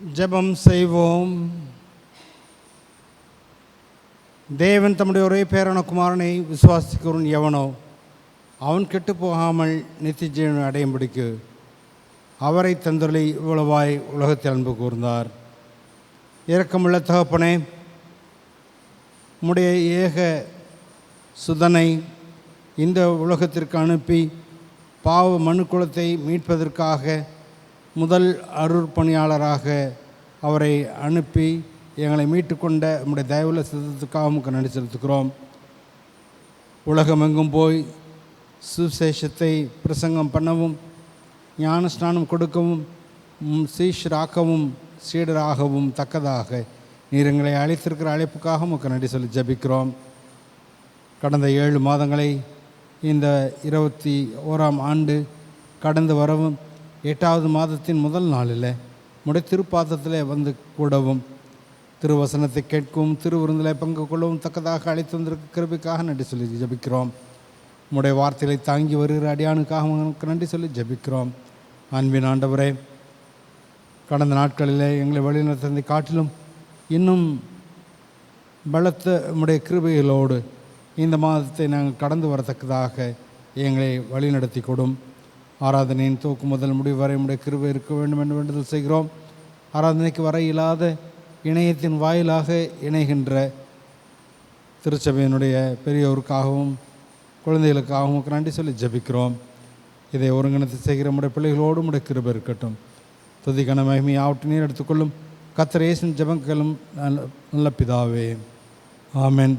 ஜெபம் செய்வோம். தேவன் தம்முடைய ஒரே பேரான குமாரனை விசுவாசிக்கிறவன் எவனோ அவன் கெட்டு போகாமல் நித்திய ஜீவனை அடையும்படிக்கு அவரை தந்தருளி இவ்வளவாய் உலகத்தில் அன்பு கூர்ந்தார். இரக்கமுள்ள தகப்பனே, உம்முடைய ஏக சுதனை இந்த உலகத்திற்கு அனுப்பி பாவ மனுக்குலத்தை மீட்பதற்காக முதல் அருட்பணியாளராக அவரை அனுப்பி எங்களை மீட்டுக்கொண்ட நம்முடைய தயவுள்ள சித்தத்துக்காக நமக்கு நன்றி செலுத்துகிறோம். உலகமெங்கும் போய் சுசேஷத்தை பிரசங்கம் பண்ணவும், ஞான ஸ்நானம் கொடுக்கவும், சீஷராக்கவும் சீடராகவும் தக்கதாக நீர் எங்களை அழைத்திருக்கிற அழைப்புக்காக நமக்கு நன்றி சொல்லி ஜெபிக்கிறோம். கடந்த 7 மாதங்களை இந்த 21ஆம் ஆண்டு கடந்து வரவும் 8வது மாதத்தின் முதல் நாளில் உம்முடைய திருப்பாதத்தில் வந்து கூடவும் திருவசனத்தை கேட்கவும் திருவிருந்தில் பங்கு கொள்ளவும் தக்கதாக அழைத்து வந்திருக்க கிருபைக்காக நன்றி சொல்லி ஜெபிக்கிறோம். உம்முடைய வார்த்தைகளை தாங்கி வருகிற அடியானுக்காக உங்களுக்கு நன்றி சொல்லி ஜெபிக்கிறோம். அன்பின் ஆண்டவரே, கடந்த நாட்களில் எங்களை வழிநடத்ததை காட்டிலும் இன்னும் பலத்த உம்முடைய கிருபைகளோடு இந்த மாதத்தை நாங்கள் கடந்து வரத்தக்கதாக எங்களை வழிநடத்தி கொடும். ஆராதனையின் துவக்கு முதல் முடிவு வரை உம்முடைய கிருபை இருக்க வேண்டும் என்று வேண்டுதல் செய்கிறோம். ஆராதனைக்கு வர இயலாத இணையத்தின் வாயிலாக இணைகின்ற திருச்சபையினுடைய பெரியோருக்காகவும் குழந்தைகளுக்காகவும் நன்றி சொல்லி ஜெபிக்கிறோம். இதை ஒருங்கிணைத்து செய்கிற நம்முடைய பிள்ளைகளோடு நம்முடைய கிருபை இருக்கட்டும். துதிக்கான மகிமையை ஆவட்டு நீர் எடுத்துக்கொள்ளும். கர்த்தர் இயேசுவின் ஜெபங்களும் நல்ல பிதாவே, ஆமென்.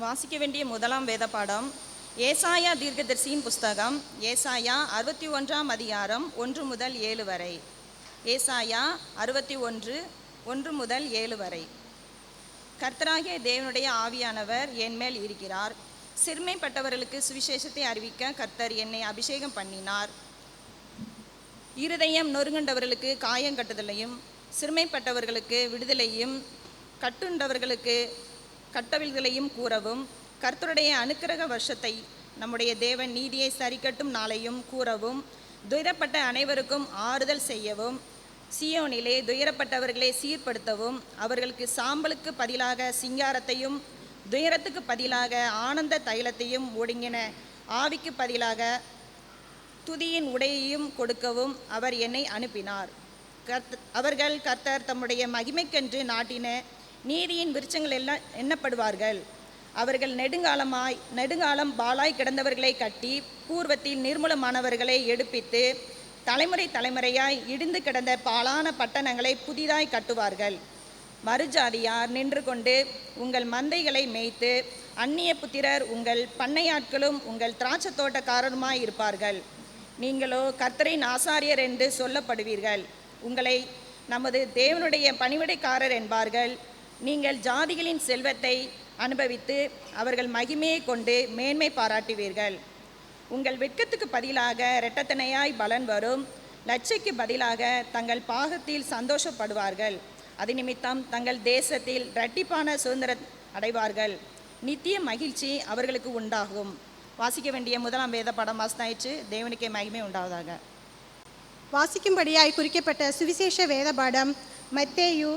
வாசிக்க வேண்டிய முதலாம் வேத பாடம் ஏசாயா தீர்க்கதரிசியின் புஸ்தகம். ஏசாயா 61ஆம் அதிகாரம் 1 முதல் 7 வரை. ஏசாயா 61 1 முதல் 7 வரை. கர்த்தராகிய தேவனுடைய ஆவியானவர் என் மேல் இருக்கிறார். சிறுமைப்பட்டவர்களுக்கு சுவிசேஷத்தை அறிவிக்க கர்த்தர் என்னை அபிஷேகம் பண்ணினார். இருதயம் நொறுங்குண்டவர்களுக்கு காயங்கட்டுதலையும், சிறுமைப்பட்டவர்களுக்கு விடுதலையும், கட்டுண்டவர்களுக்கு கட்டவிழ்களையும் கூறவும், கர்த்தருடைய அனுக்கிரக வருஷத்தை நம்முடைய தேவன் நீதியை சரிக்கட்டும் நாளையும் கூறவும், துயரப்பட்ட அனைவருக்கும் ஆறுதல் செய்யவும், சீயோனிலே துயரப்பட்டவர்களை சீர்படுத்தவும், அவர்களுக்கு சாம்பலுக்கு பதிலாக சிங்காரத்தையும் துயரத்துக்கு பதிலாக ஆனந்த தைலத்தையும் ஒடுங்கின ஆவிக்கு பதிலாக துதியின் உடையையும் கொடுக்கவும் அவர் என்னை அனுப்பினார். அவர்கள் கர்த்தர் தம்முடைய மகிமைக்கென்று நாட்டின நீதியின் விருட்சங்கள் எல்லாம் எண்ணப்படுவார்கள். அவர்கள் நெடுங்காலம் பாலாய் கிடந்தவர்களை கட்டி, பூர்வத்தில் நிர்மூலமானவர்களை எடுப்பித்து, தலைமுறை தலைமுறையாய் இடிந்து கிடந்த பாலான பட்டணங்களை புதிதாய் கட்டுவார்கள். மறுஜாதியார் நின்று கொண்டு உங்கள் மந்தைகளை மேய்த்து, அந்நிய புத்திரர் உங்கள் பண்ணையாட்களும் உங்கள் திராட்சை தோட்டக்காரருமாய் இருப்பார்கள். நீங்களோ கர்த்தரின் ஆசாரியர் என்று சொல்லப்படுவீர்கள். உங்களை நமது தேவனுடைய பணிவிடைக்காரர் என்பார்கள். நீங்கள் ஜாதிகளின் செல்வத்தை அனுபவித்து அவர்கள் மகிமையை கொண்டு மேன்மை பாராட்டுவீர்கள். உங்கள் வெட்கத்துக்கு பதிலாக இரட்டத்தனையாய் பலன் வரும். லட்சைக்கு பதிலாக தங்கள் பாகத்தில் சந்தோஷப்படுவார்கள். அது நிமித்தம் தங்கள் தேசத்தில் இரட்டிப்பான சுதந்திரம் அடைவார்கள். நித்திய மகிழ்ச்சி அவர்களுக்கு உண்டாகும். வாசிக்க வேண்டிய முதலாம் வேத படம் வாசித்தாயிற்று. தேவனுக்கே மகிமை உண்டாவதாக. வாசிக்கும்படியாய் குறிக்கப்பட்ட சுவிசேஷ வேத பாடம் மத்தேயு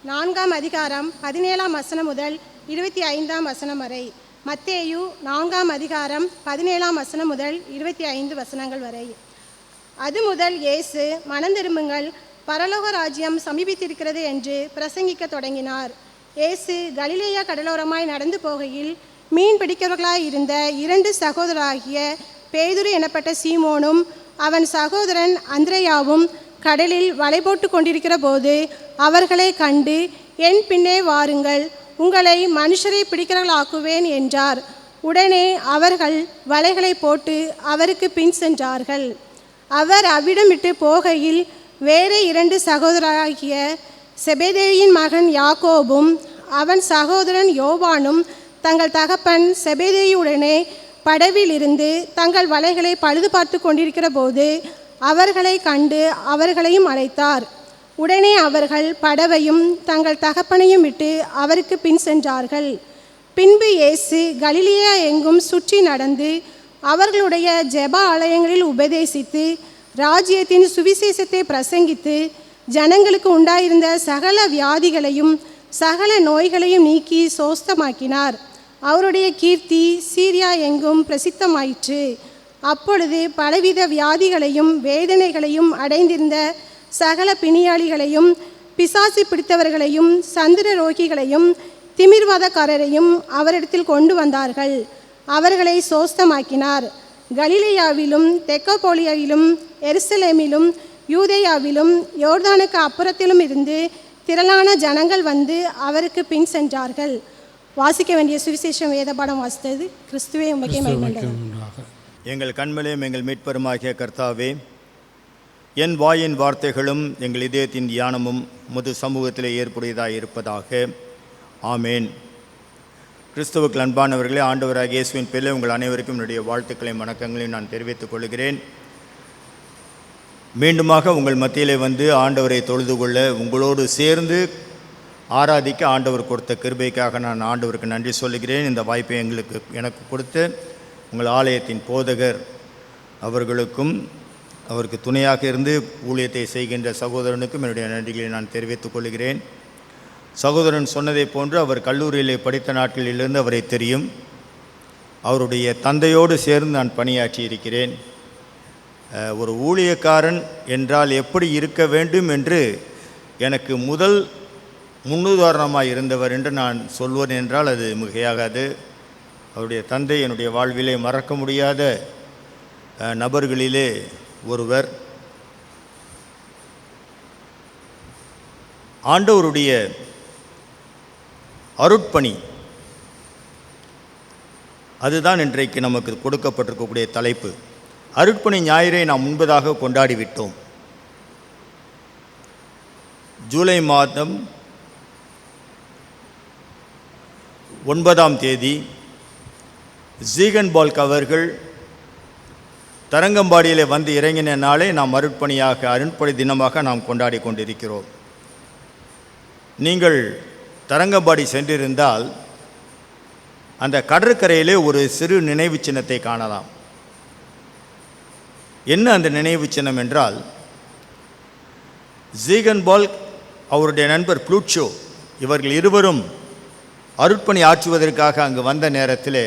4 அதிகாரம் 17 வசனம் முதல் 25 வசனம் வரை. மத்தேயு 4 அதிகாரம் 17 வசனம் முதல் 25 வசனங்கள் வரை. அது முதல் இயேசு, மனந்திரும்புங்கள், பரலோக ராஜ்யம் சமீபித்திருக்கிறது என்று பிரசங்கிக்க தொடங்கினார். இயேசு கலிலேயா கடலோரமாய் நடந்து போகையில் மீன் பிடிக்கிறவர்களாய் இருந்த 2 சகோதரராகிய பேதுரு எனப்பட்ட சீமோனும் அவன் சகோதரன் அந்திரேயாவும் கடலில் வலை போட்டு கொண்டிருக்கிற போது அவர்களை கண்டு, என் பின்னே வாருங்கள், உங்களை மனுஷரை பிடிக்கிறவர்களாக்குவேன் என்றார். உடனே அவர்கள் வலைகளை போட்டு அவருக்கு பின் சென்றார்கள். அவர் அவ்விடம் விட்டு போகையில் வேறு 2 சகோதரராகிய செபெதேயின் மகன் யாக்கோபும் அவன் சகோதரன் யோவானும் தங்கள் தகப்பன் செபெதேயுடனே படவில் இருந்து தங்கள் வலைகளை பழுது பார்த்து கொண்டிருக்கிற போது அவர்களை கண்டு அவர்களையும் அழைத்தார். உடனே அவர்கள் படவையும் தங்கள் தகப்பனையும் விட்டு அவருக்கு பின் சென்றார்கள். பின்பு இயேசு கலிலேயா எங்கும் சுற்றி நடந்து அவர்களுடைய ஜெப ஆலயங்களில் உபதேசித்து ராஜ்யத்தின் சுவிசேஷத்தை பிரசங்கித்து ஜனங்களுக்கு உண்டாயிருந்த சகல வியாதிகளையும் சகல நோய்களையும் நீக்கி சோஸ்தமாக்கினார். அவருடைய கீர்த்தி சீரியா எங்கும் பிரசித்தமாயிற்று. அப்பொழுது பலவித வியாதிகளையும் வேதனைகளையும் அடைந்திருந்த சகல பிணியாளிகளையும் பிசாசு பிடித்தவர்களையும் சந்திர ரோகிகளையும் திமிர்வாதக்காரரையும் அவரிடத்தில் கொண்டு வந்தார்கள். அவர்களை சோஸ்தமாக்கினார். கலிலேயாவிலும் தெக்கப்போலியாவிலும் எருசலேமிலும் யூதேயாவிலும் யோர்தானுக்கு அப்புறத்திலும் இருந்து திரளான ஜனங்கள் வந்து அவருக்கு பின் சென்றார்கள். வாசிக்க வேண்டிய சுவிசேஷம் வேத பாடம் வாசித்தது. கிறிஸ்துவே உமக்கே மகிமை. எங்கள் கண்மலையும் எங்கள் மீட்பருமாகிய கர்த்தாவே, என் வாயின் வார்த்தைகளும் எங்கள் இதயத்தின் தியானமும் முது சமூகத்திலே ஏற்புடையதாக இருப்பதாக. ஆமேன். கிறிஸ்துவுக்கு அன்பானவர்களே, ஆண்டவராகிய இயேசுவின் பேரில் உங்கள் அனைவருக்கும் என்னுடைய வாழ்த்துக்களையும் வணக்கங்களையும் நான் தெரிவித்துக் கொள்கிறேன். மீண்டுமாக உங்கள் மத்தியிலே வந்து ஆண்டவரை தொழுது கொள்ள, உங்களோடு சேர்ந்து ஆராதிக்க ஆண்டவர் கொடுத்த கிருபைக்காக நான் ஆண்டவருக்கு நன்றி சொல்லுகிறேன். இந்த வாய்ப்பை எனக்கு கொடுத்த உங்கள் ஆலயத்தின் போதகர் அவர்களுக்கும் அவருக்கு துணையாக இருந்து ஊழியத்தை செய்கின்ற சகோதரனுக்கும் என்னுடைய நன்றிகளை நான் தெரிவித்துக் கொள்கிறேன். சகோதரன் சொன்னதை போன்று அவர் கல்லூரியிலே படித்த நாட்களிலிருந்து அவரை தெரியும். அவருடைய தந்தையோடு சேர்ந்து நான் பணியாற்றி இருக்கிறேன். ஒரு ஊழியக்காரன் என்றால் எப்படி இருக்க வேண்டும் என்று எனக்கு முதல் முன்னுதாரணமாக இருந்தவர் என்று நான் சொல்வேன் என்றால் அது மிகையாகாது. அவருடைய தந்தை என்னுடைய வாழ்விலே மறக்க முடியாத நபர்களிலே ஒருவர். ஆண்டவருடைய அருட்பணி, அதுதான் இன்றைக்கு நமக்கு கொடுக்கப்பட்டிருக்கக்கூடிய தலைப்பு. அருட்பணி ஞாயிறை நாம் முன்பதாக கொண்டாடிவிட்டோம். ஜூலை மாதம் 9ஆம் தேதி ஜீகன்பால்க் அவர்கள் தரங்கம்பாடியில் வந்து இறங்கின நாளை நாம் அருட்பணி தினமாக நாம் கொண்டாடி கொண்டிருக்கிறோம். நீங்கள் தரங்கம்பாடி சென்றிருந்தால் அந்த கடற்கரையிலே ஒரு சிறு நினைவு சின்னத்தை காணலாம். என்ன அந்த நினைவு சின்னம் என்றால், ஜீகன்பால்க் அவருடைய நண்பர் ப்ளூட்சோ இவர்கள் இருவரும் அருட்பணி ஆற்றுவதற்காக அங்கு வந்த நேரத்தில்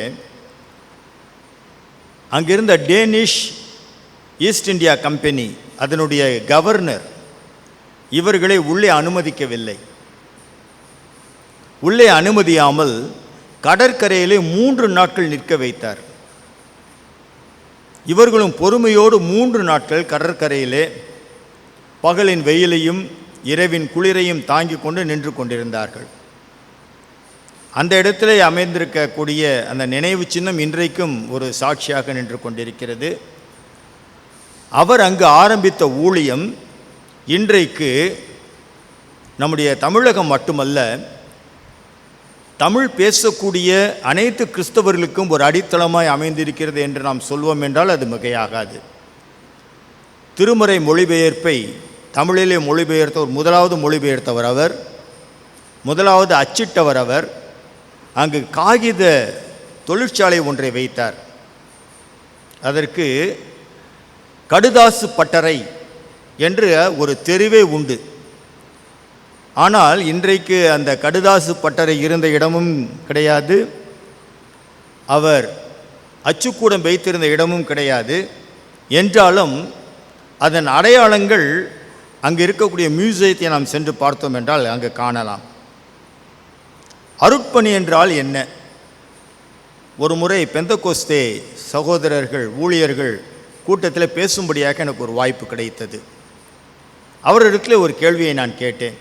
அங்கிருந்த டேனிஷ் ஈஸ்ட் இந்தியா கம்பெனி அதனுடைய கவர்னர் இவர்களை உள்ளே அனுமதிக்கவில்லை. உள்ளே அனுமதியாமல் கடற்கரையிலே 3 நாட்கள் நிற்க வைத்தார். இவர்களும் பொறுமையோடு 3 நாட்கள் கடற்கரையிலே பகலின் வெயிலையும் இரவின் குளிரையும் தாங்கி கொண்டு நின்று கொண்டிருந்தார்கள். அந்த இடத்திலே அமைந்திருக்கக்கூடிய அந்த நினைவு சின்னம் இன்றைக்கும் ஒரு சாட்சியாக நின்று கொண்டிருக்கிறது. அவர் அங்கு ஆரம்பித்த ஊழியம் இன்றைக்கு நம்முடைய தமிழகம் மட்டுமல்ல, தமிழ் பேசக்கூடிய அனைத்து கிறிஸ்தவர்களுக்கும் ஒரு அடித்தளமாய் அமைந்திருக்கிறது என்று நாம் சொல்வோம் என்றால் அது மிகையாகாது. திருமறை மொழிபெயர்ப்பை தமிழிலே மொழிபெயர்த்தவர், முதலாவது மொழிபெயர்த்தவர் அவர், முதலாவது அச்சிட்டவர் அவர். அங்கு காகித தொழிற்சாலை ஒன்றை வைத்தார். அதற்கு கடுதாசு பட்டறை என்று ஒரு தெருவே உண்டு. ஆனால் இன்றைக்கு அந்த கடுதாசு பட்டறை இருந்த இடமும் கிடையாது, அவர் அச்சுக்கூடம் வைத்திருந்த இடமும் கிடையாது. என்றாலும் அதன் அடையாளங்கள் அங்கே இருக்கக்கூடிய மியூசியத்தை நாம் சென்று பார்த்தோம் என்றால் அங்கே காணலாம். அருட்பணி என்றால் என்ன? ஒரு முறை பெந்தகோஸ்தே சகோதரர்கள் ஊழியர்கள் கூட்டத்தில் பேசும்படியாக எனக்கு ஒரு வாய்ப்பு கிடைத்தது. அவரிடத்தில் ஒரு கேள்வியை நான் கேட்டேன்.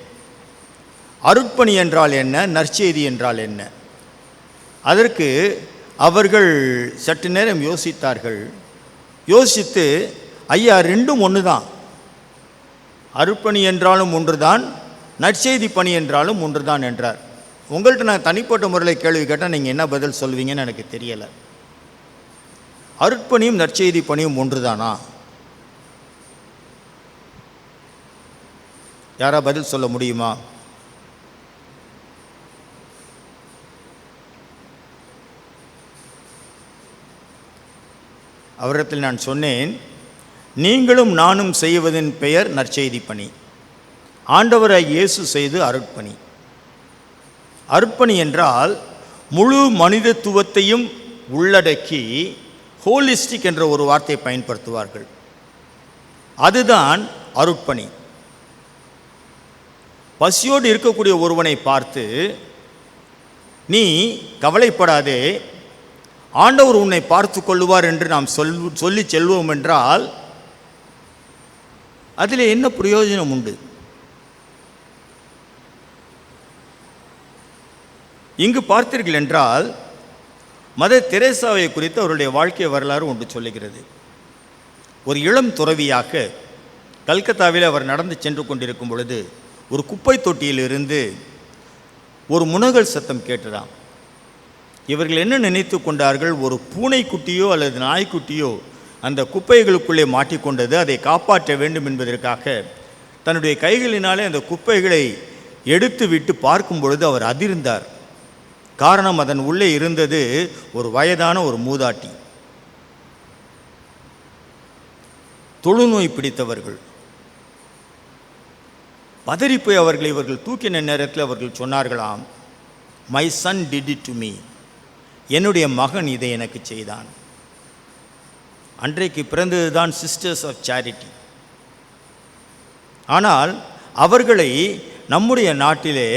அருட்பணி என்றால் என்ன, நற்செய்தி என்றால் என்ன? அதற்கு அவர்கள் சற்று நேரம் யோசித்தார்கள். யோசித்து, ஐயா ரெண்டும் ஒன்று தான், அருட்பணி என்றாலும் ஒன்று தான், நற்செய்தி பணி என்றாலும் ஒன்று தான் என்றார். உங்கள்கிட்ட நான் தனிப்பட்ட முறையில் கேள்வி கேட்டால் நீங்கள் என்ன பதில் சொல்வீங்கன்னு எனக்கு தெரியலை. அருட்பணியும் நற்செய்தி பணியும் ஒன்று தானா? யாரா பதில் சொல்ல முடியுமா? அவரிடத்தில் நான் சொன்னேன், நீங்களும் நானும் செய்வதன் பெயர் நற்செய்தி பணி. ஆண்டவராய் இயேசு செய்து அருட்பணி. அருட்பணி என்றால் முழு மனிதத்துவத்தையும் உள்ளடக்கி ஹோலிஸ்டிக் என்ற ஒரு வார்த்தையை பயன்படுத்துவார்கள். அதுதான் அருட்பணி. பசியோடு இருக்கக்கூடிய ஒருவனை பார்த்து, நீ கவலைப்படாதே, ஆண்டவர் உன்னை பார்த்து கொள்ளுவார் என்று நாம் சொல்லி செல்வோம் என்றால் அதில் என்ன பிரயோஜனம் உண்டு? இங்கு பார்த்தீர்கள் என்றால் மதர் தெரேசாவை குறித்து அவருடைய வாழ்க்கை வரலாறு ஒன்று சொல்லுகிறது. ஒரு இளம் துறவியாக கல்கத்தாவில் அவர் நடந்து சென்று கொண்டிருக்கும் பொழுது ஒரு குப்பை தொட்டியிலிருந்து ஒரு முனகல் சத்தம் கேட்டதாம். இவர்கள் என்ன நினைத்து கொண்டார்கள்? ஒரு பூனைக்குட்டியோ அல்லது நாய்க்குட்டியோ அந்த குப்பைகளுக்குள்ளே மாட்டிக்கொண்டது, அதை காப்பாற்ற வேண்டும் என்பதற்காக தன்னுடைய கைகளினாலே அந்த குப்பைகளை எடுத்து விட்டு பார்க்கும் பொழுது அவர் அதிர்ந்தார். காரணம், அதன் உள்ளே இருந்தது ஒரு வயதான ஒரு மூதாட்டி, தொழுநோய் பிடித்தவர்கள். பதறிப்போய் இவர்கள் தூக்கின நேரத்தில் அவர்கள் சொன்னார்களாம், my son did it to me, என்னுடைய மகன் இதை எனக்கு செய்தான். அன்றைக்கு பிறந்தது தான் சிஸ்டர்ஸ் ஆஃப் சேரிட்டி. ஆனால் அவர்களை நம்முடைய நாட்டிலே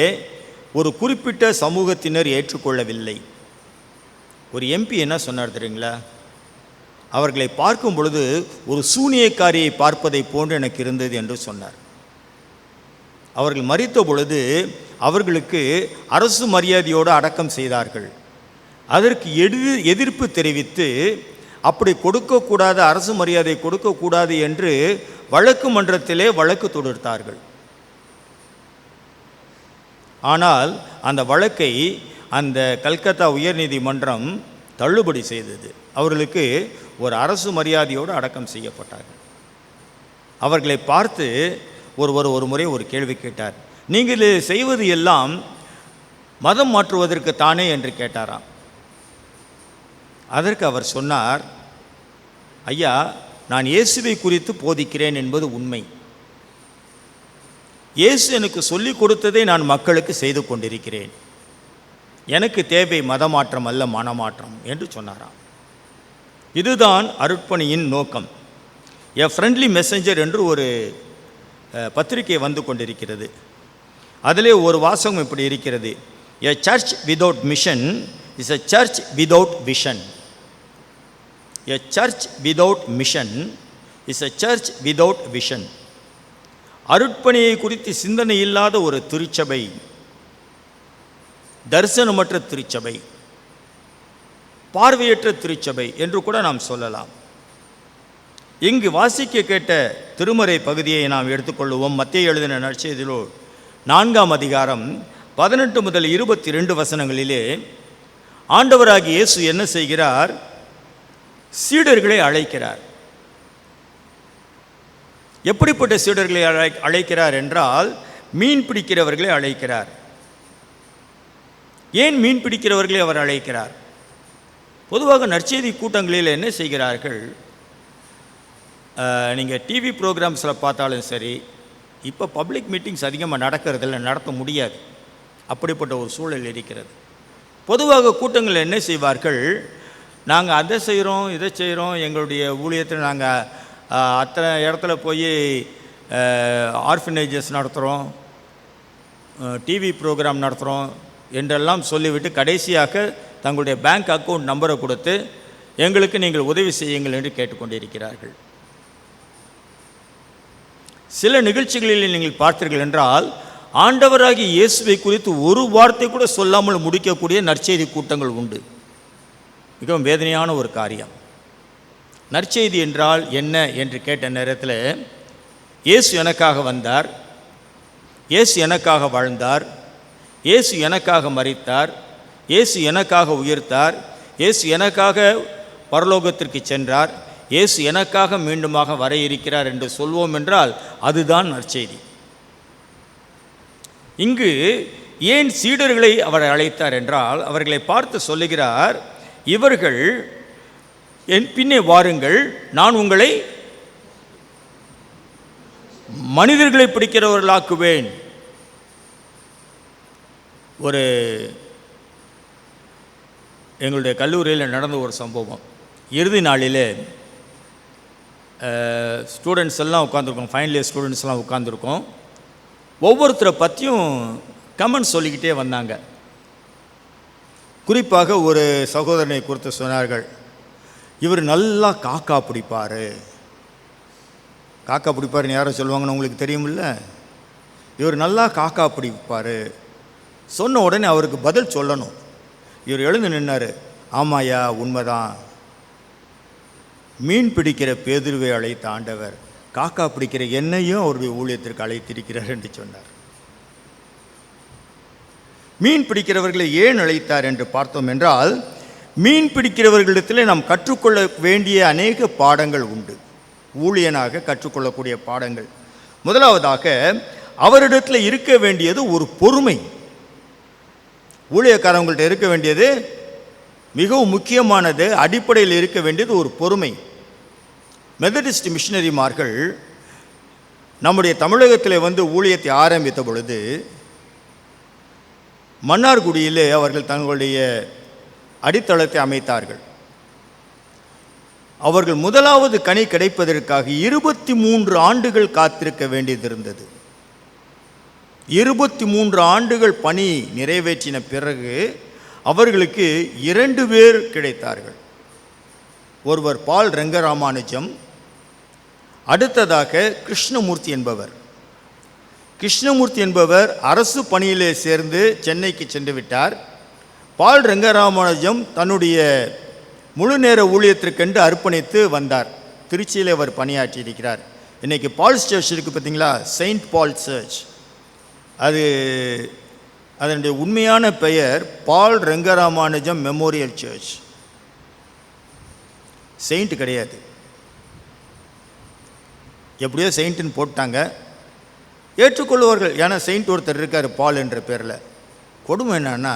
ஒரு குறிப்பிட்ட சமூகத்தினர் ஏற்றுக்கொள்ளவில்லை. ஒரு எம்பி என்ன சொன்னார் தெரியுங்களா? அவர்களை பார்க்கும் பொழுது ஒரு சூனியக்காரியை பார்ப்பதை போன்று எனக்கு இருந்தது என்று சொன்னார். அவர்கள் மரித்த பொழுது அவர்களுக்கு அரசு மரியாதையோடு அடக்கம் செய்தார்கள். அதற்கு எதிர்ப்பு தெரிவித்து அப்படி கொடுக்கக்கூடாது, அரசு மரியாதை கொடுக்கக்கூடாது என்று வழக்கு மன்றத்திலே வழக்கு தொடுத்தார்கள். ஆனால் அந்த வழக்கை அந்த கல்கத்தா உயர்நீதிமன்றம் தள்ளுபடி செய்தது. அவர்களுக்கு ஒரு அரசு மரியாதையோடு அடக்கம் செய்யப்பட்டார்கள். அவர்களை பார்த்து ஒரு முறை ஒரு கேள்வி கேட்டார். நீங்கள் செய்வது எல்லாம் மதம் மாற்றுவதற்கு தானே என்று கேட்டாராம். அதற்கு அவர் சொன்னார், ஐயா, நான் இயேசுவை குறித்து போதிக்கிறேன் என்பது உண்மை. இயேசு எனக்கு சொல்லிக் கொடுத்ததை நான் மக்களுக்கு செய்து கொண்டிருக்கிறேன். எனக்கு தேவை மதமாற்றம் அல்ல, மனமாற்றம் என்று சொன்னாராம். இதுதான் அருட்பணியின் நோக்கம். எ ஃப்ரெண்ட்லி மெசஞ்சர் என்று ஒரு பத்திரிகை வந்து கொண்டிருக்கிறது. அதிலே ஒரு வாசகம் இப்படி இருக்கிறது, a church without mission is a church without vision. A church without mission is a church without vision. அருட்பணியை குறித்து சிந்தனை இல்லாத ஒரு திருச்சபை தரிசனமற்ற திருச்சபை, பார்வையற்ற திருச்சபை என்று கூட நாம் சொல்லலாம். இங்கு வாசிக்க கேட்ட திருமறை பகுதியை நாம் எடுத்துக்கொள்வோம். மத்தேயு எழுதின நற்செய்தியிலோ 4ஆம் அதிகாரம் 18 முதல் 22 வசனங்களிலே ஆண்டவராகிய இயேசு என்ன செய்கிறார்? சீடர்களை அழைக்கிறார். எப்படிப்பட்ட சீடர்களை அழைக்கிறார் என்றால், மீன் பிடிக்கிறவர்களை அழைக்கிறார். ஏன் மீன் பிடிக்கிறவர்களை அவர் அழைக்கிறார்? பொதுவாக நற்செய்தி கூட்டங்களில் என்ன செய்கிறார்கள், நீங்கள் டிவி ப்ரோக்ராம்ஸில் பார்த்தாலும் சரி, இப்போ பப்ளிக் மீட்டிங்ஸ் அதிகமாக நடக்கிறதில்ல, நடத்த முடியாது, அப்படிப்பட்ட ஒரு சூழல் இருக்கிறது. பொதுவாக கூட்டங்களில் என்ன செய்வார்கள், நாங்கள் அதை செய்கிறோம் இதை செய்கிறோம், எங்களுடைய ஊழியத்தில் நாங்கள் அத்தனை இடத்துல போய் ஆர்ஃபனேஜஸ் நடத்துகிறோம், டிவி ப்ரோக்ராம் நடத்துகிறோம் என்றெல்லாம் சொல்லிவிட்டு கடைசியாக தங்களுடைய பேங்க் அக்கௌண்ட் நம்பரை கொடுத்து எங்களுக்கு நீங்கள் உதவி செய்யுங்கள் என்று கேட்டுக்கொண்டிருக்கிறார்கள். சில நிகழ்ச்சிகளில் நீங்கள் பார்த்தீர்கள் என்றால், ஆண்டவராகிய இயேசுவை குறித்து ஒரு வார்த்தை கூட சொல்லாமல் முடிக்கக்கூடிய நற்செய்தி கூட்டங்கள் உண்டு. மிகவும் வேதனையான ஒரு காரியம். நற்செய்தி என்றால் என்ன என்று கேட்ட நேரத்தில், இயேசு எனக்காக வந்தார், இயேசு எனக்காக வாழ்ந்தார், இயேசு எனக்காக மரித்தார், இயேசு எனக்காக உயிர்த்தார், இயேசு எனக்காக பரலோகத்திற்கு சென்றார், இயேசு எனக்காக மீண்டுமாக வர இருக்கிறார் என்று சொல்வோம் என்றால் அதுதான் நற்செய்தி. இங்கு ஏன் சீடர்களை அவர் அழைத்தார் என்றால், அவர்களை பார்த்து சொல்லுகிறார், இவர்கள் என் பின்னே வாருங்கள், நான் உங்களை மனிதர்களை பிடிக்கிறவர்களாக்குவேன். ஒரு எங்களுடைய கல்லூரியில் நடந்த ஒரு சம்பவம். இறுதி நாளில் ஸ்டூடெண்ட்ஸ் எல்லாம் உட்காந்துருக்கோம், ஃபைனல் இயர் ஸ்டூடெண்ட்ஸ் எல்லாம் உட்காந்துருக்கோம். ஒவ்வொருத்தரை பற்றியும் கமெண்ட் சொல்லிக்கிட்டே வந்தாங்க. குறிப்பாக ஒரு சகோதரனை குறித்து சொன்னார்கள், இவர் நல்லா காக்கா பிடிப்பார். காக்கா பிடிப்பாருன்னு யாரும் சொல்லுவாங்கன்னு உங்களுக்கு தெரியுமில்ல. இவர் நல்லா காக்கா பிடிப்பார். சொன்ன உடனே அவருக்கு பதில் சொல்லணும். இவர் எழுந்து நின்னார், ஆமாயா உண்மைதான், மீன் பிடிக்கிற பேதுருவை அழைத்த ஆண்டவர் காக்கா பிடிக்கிற என்னையும் அவருடைய ஊழியத்திற்கு அழைத்திருக்கிறார் என்று சொன்னார். மீன் பிடிக்கிறவர்களை ஏன் அழைத்தார் என்று பார்த்தோம் என்றால், மீன் பிடிக்கிறவர்களிடத்தில் நாம் கற்றுக்கொள்ள வேண்டிய அநேக பாடங்கள் உண்டு. ஊழியனாக கற்றுக்கொள்ளக்கூடிய பாடங்கள். முதலாவதாக அவரிடத்தில் இருக்க வேண்டியது ஒரு பொறுமை. ஊழியக்காரவங்கள்ட்ட இருக்க வேண்டியது மிகவும் முக்கியமானது, அடிப்படையில் இருக்க வேண்டியது ஒரு பொறுமை. மெத்தடிஸ்ட் மிஷினரிமார்கள் நம்முடைய தமிழகத்தில் வந்து ஊழியத்தை ஆரம்பித்த பொழுது மன்னார்குடியிலே அவர்கள் தங்களுடைய அடித்தளத்தை அமைத்தார்கள். அவர்கள் முதலாவது கனி கிடைப்பதற்காக 23 ஆண்டுகள் காத்திருக்க வேண்டியது இருந்தது. 23 ஆண்டுகள் பணி நிறைவேற்றின பிறகு அவர்களுக்கு 2 பேர் கிடைத்தார்கள். ஒருவர் பால் ரங்கராமானுஜம், அடுத்ததாக கிருஷ்ணமூர்த்தி என்பவர். கிருஷ்ணமூர்த்தி என்பவர் அரசு பணியிலே சேர்ந்து சென்னைக்கு சென்று விட்டார். பால் ரங்கராமானுஜம் தன்னுடைய முழு நேர ஊழியத்திற்கென்று அர்ப்பணித்து வந்தார். திருச்சியில் அவர் பணியாற்றியிருக்கிறார். இன்றைக்கி பால்ஸ் சர்ச் இருக்குது பார்த்தீங்களா, செயின்ட் பால் சர்ச். அதனுடைய உண்மையான பெயர் பால் ரங்கராமானுஜம் மெமோரியல் சர்ச். செயிண்ட் கிடையாது, எப்படியோ செயின்ட்டுன்னு போட்டாங்க, ஏற்றுக்கொள்வார்கள். ஏன்னா செயின்ட் ஒருத்தர் இருக்கார் பால் என்ற பேரில். கொடுமை என்னன்னா,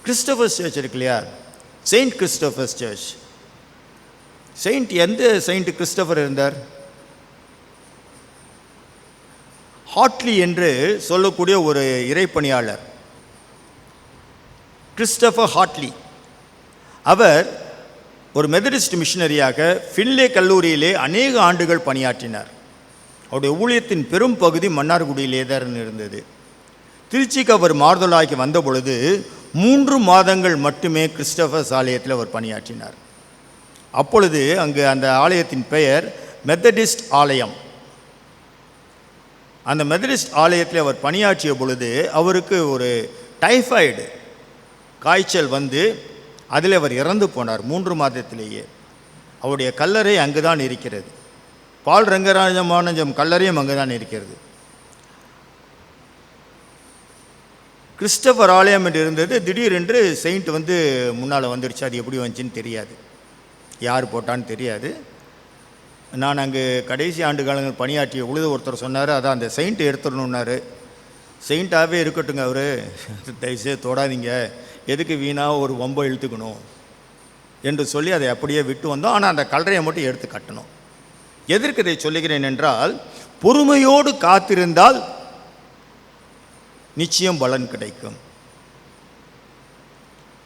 கிறிஸ்டோபர்ஸ் சர்ச் இருக்கு இல்லையா, செயின்ட் கிறிஸ்டோபர்ஸ் சர்ச். செயின்ட் எந்த செயின்ட் கிறிஸ்டோபர் இருந்தார்? ஹாட்லி என்று சொல்லக்கூடிய ஒரு இறைப்பணியாளர், கிறிஸ்டோபர் ஹாட்லி. அவர் ஒரு மெத்தடிஸ்ட் மிஷினரியாக ஃபின்லே கல்லூரியிலே அநேக ஆண்டுகள் பணியாற்றினார். அவருடைய ஊழியத்தின் பெரும் பகுதி மன்னார்குடியிலே தான் இருந்தது. திருச்சிக்கு அவர் மாறுதலாகி வந்த பொழுது 3 மாதங்கள் மட்டுமே கிறிஸ்டோபர்ஸ் ஆலயத்தில் அவர் பணியாற்றினார். அப்பொழுது அங்கு அந்த ஆலயத்தின் பெயர் மெத்தடிஸ்ட் ஆலயம். அந்த மெத்தடிஸ்ட் ஆலயத்தில் அவர் பணியாற்றிய பொழுது அவருக்கு ஒரு டைஃபாய்டு காய்ச்சல் வந்து அதில் அவர் இறந்து போனார் 3 மாதத்திலேயே. அவருடைய கல்லறை அங்கு தான் இருக்கிறது. பால் ரங்கராமானுஜம் கல்லறையும் அங்கு தான் இருக்கிறது. கிறிஸ்டபர் ஆலயம் என்று இருந்தது. திடீரென்று செயிண்ட் வந்து முன்னால் வந்துடுச்சு. அது எப்படி வந்துச்சுன்னு தெரியாது, யார் போட்டான்னு தெரியாது. நான் அங்கே கடைசி ஆண்டு காலங்கள் பணியாற்றிய உழுத ஒருத்தர் சொன்னார், அதான் அந்த செயிண்ட்டை எடுத்துடணுன்னாரு. செயிண்ட்டாகவே இருக்கட்டுங்க அவர், தயவுசெய்து தொடாதீங்க, எதுக்கு வீணாக ஒரு வம்பை இழுத்துக்கணும் என்று சொல்லி அதை அப்படியே விட்டு வந்தோம். ஆனால் அந்த கல்லறையை மட்டும் எடுத்து கட்டணும். எதற்கு இதை சொல்லுகிறேன் என்றால், பொறுமையோடு காத்திருந்தால் நிச்சயம் பலன் கிடைக்கும்.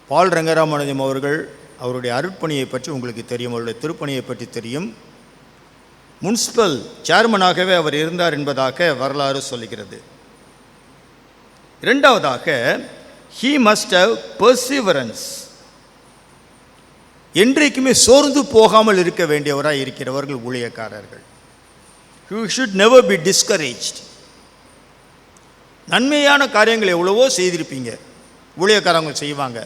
பால் ரங்கராமானுஜம் அவர்கள், அவருடைய அருட்பணியை பற்றி உங்களுக்கு தெரியும், அவருடைய திருப்பணியை பற்றி தெரியும். முனிசிபல் சேர்மனாகவே அவர் இருந்தார் என்பதாக வரலாறு சொல்லுகிறது. இரண்டாவதாக, he must have perseverance. என்றைக்குமே சோர்ந்து போகாமல் இருக்க வேண்டியவராக இருக்கிறவர்கள் ஊழியக்காரர்கள். You should never be discouraged. நன்மையான காரியங்கள் எவ்வளவோ செய்திருப்பீங்க, ஊழியக்காரங்க செய்வாங்க.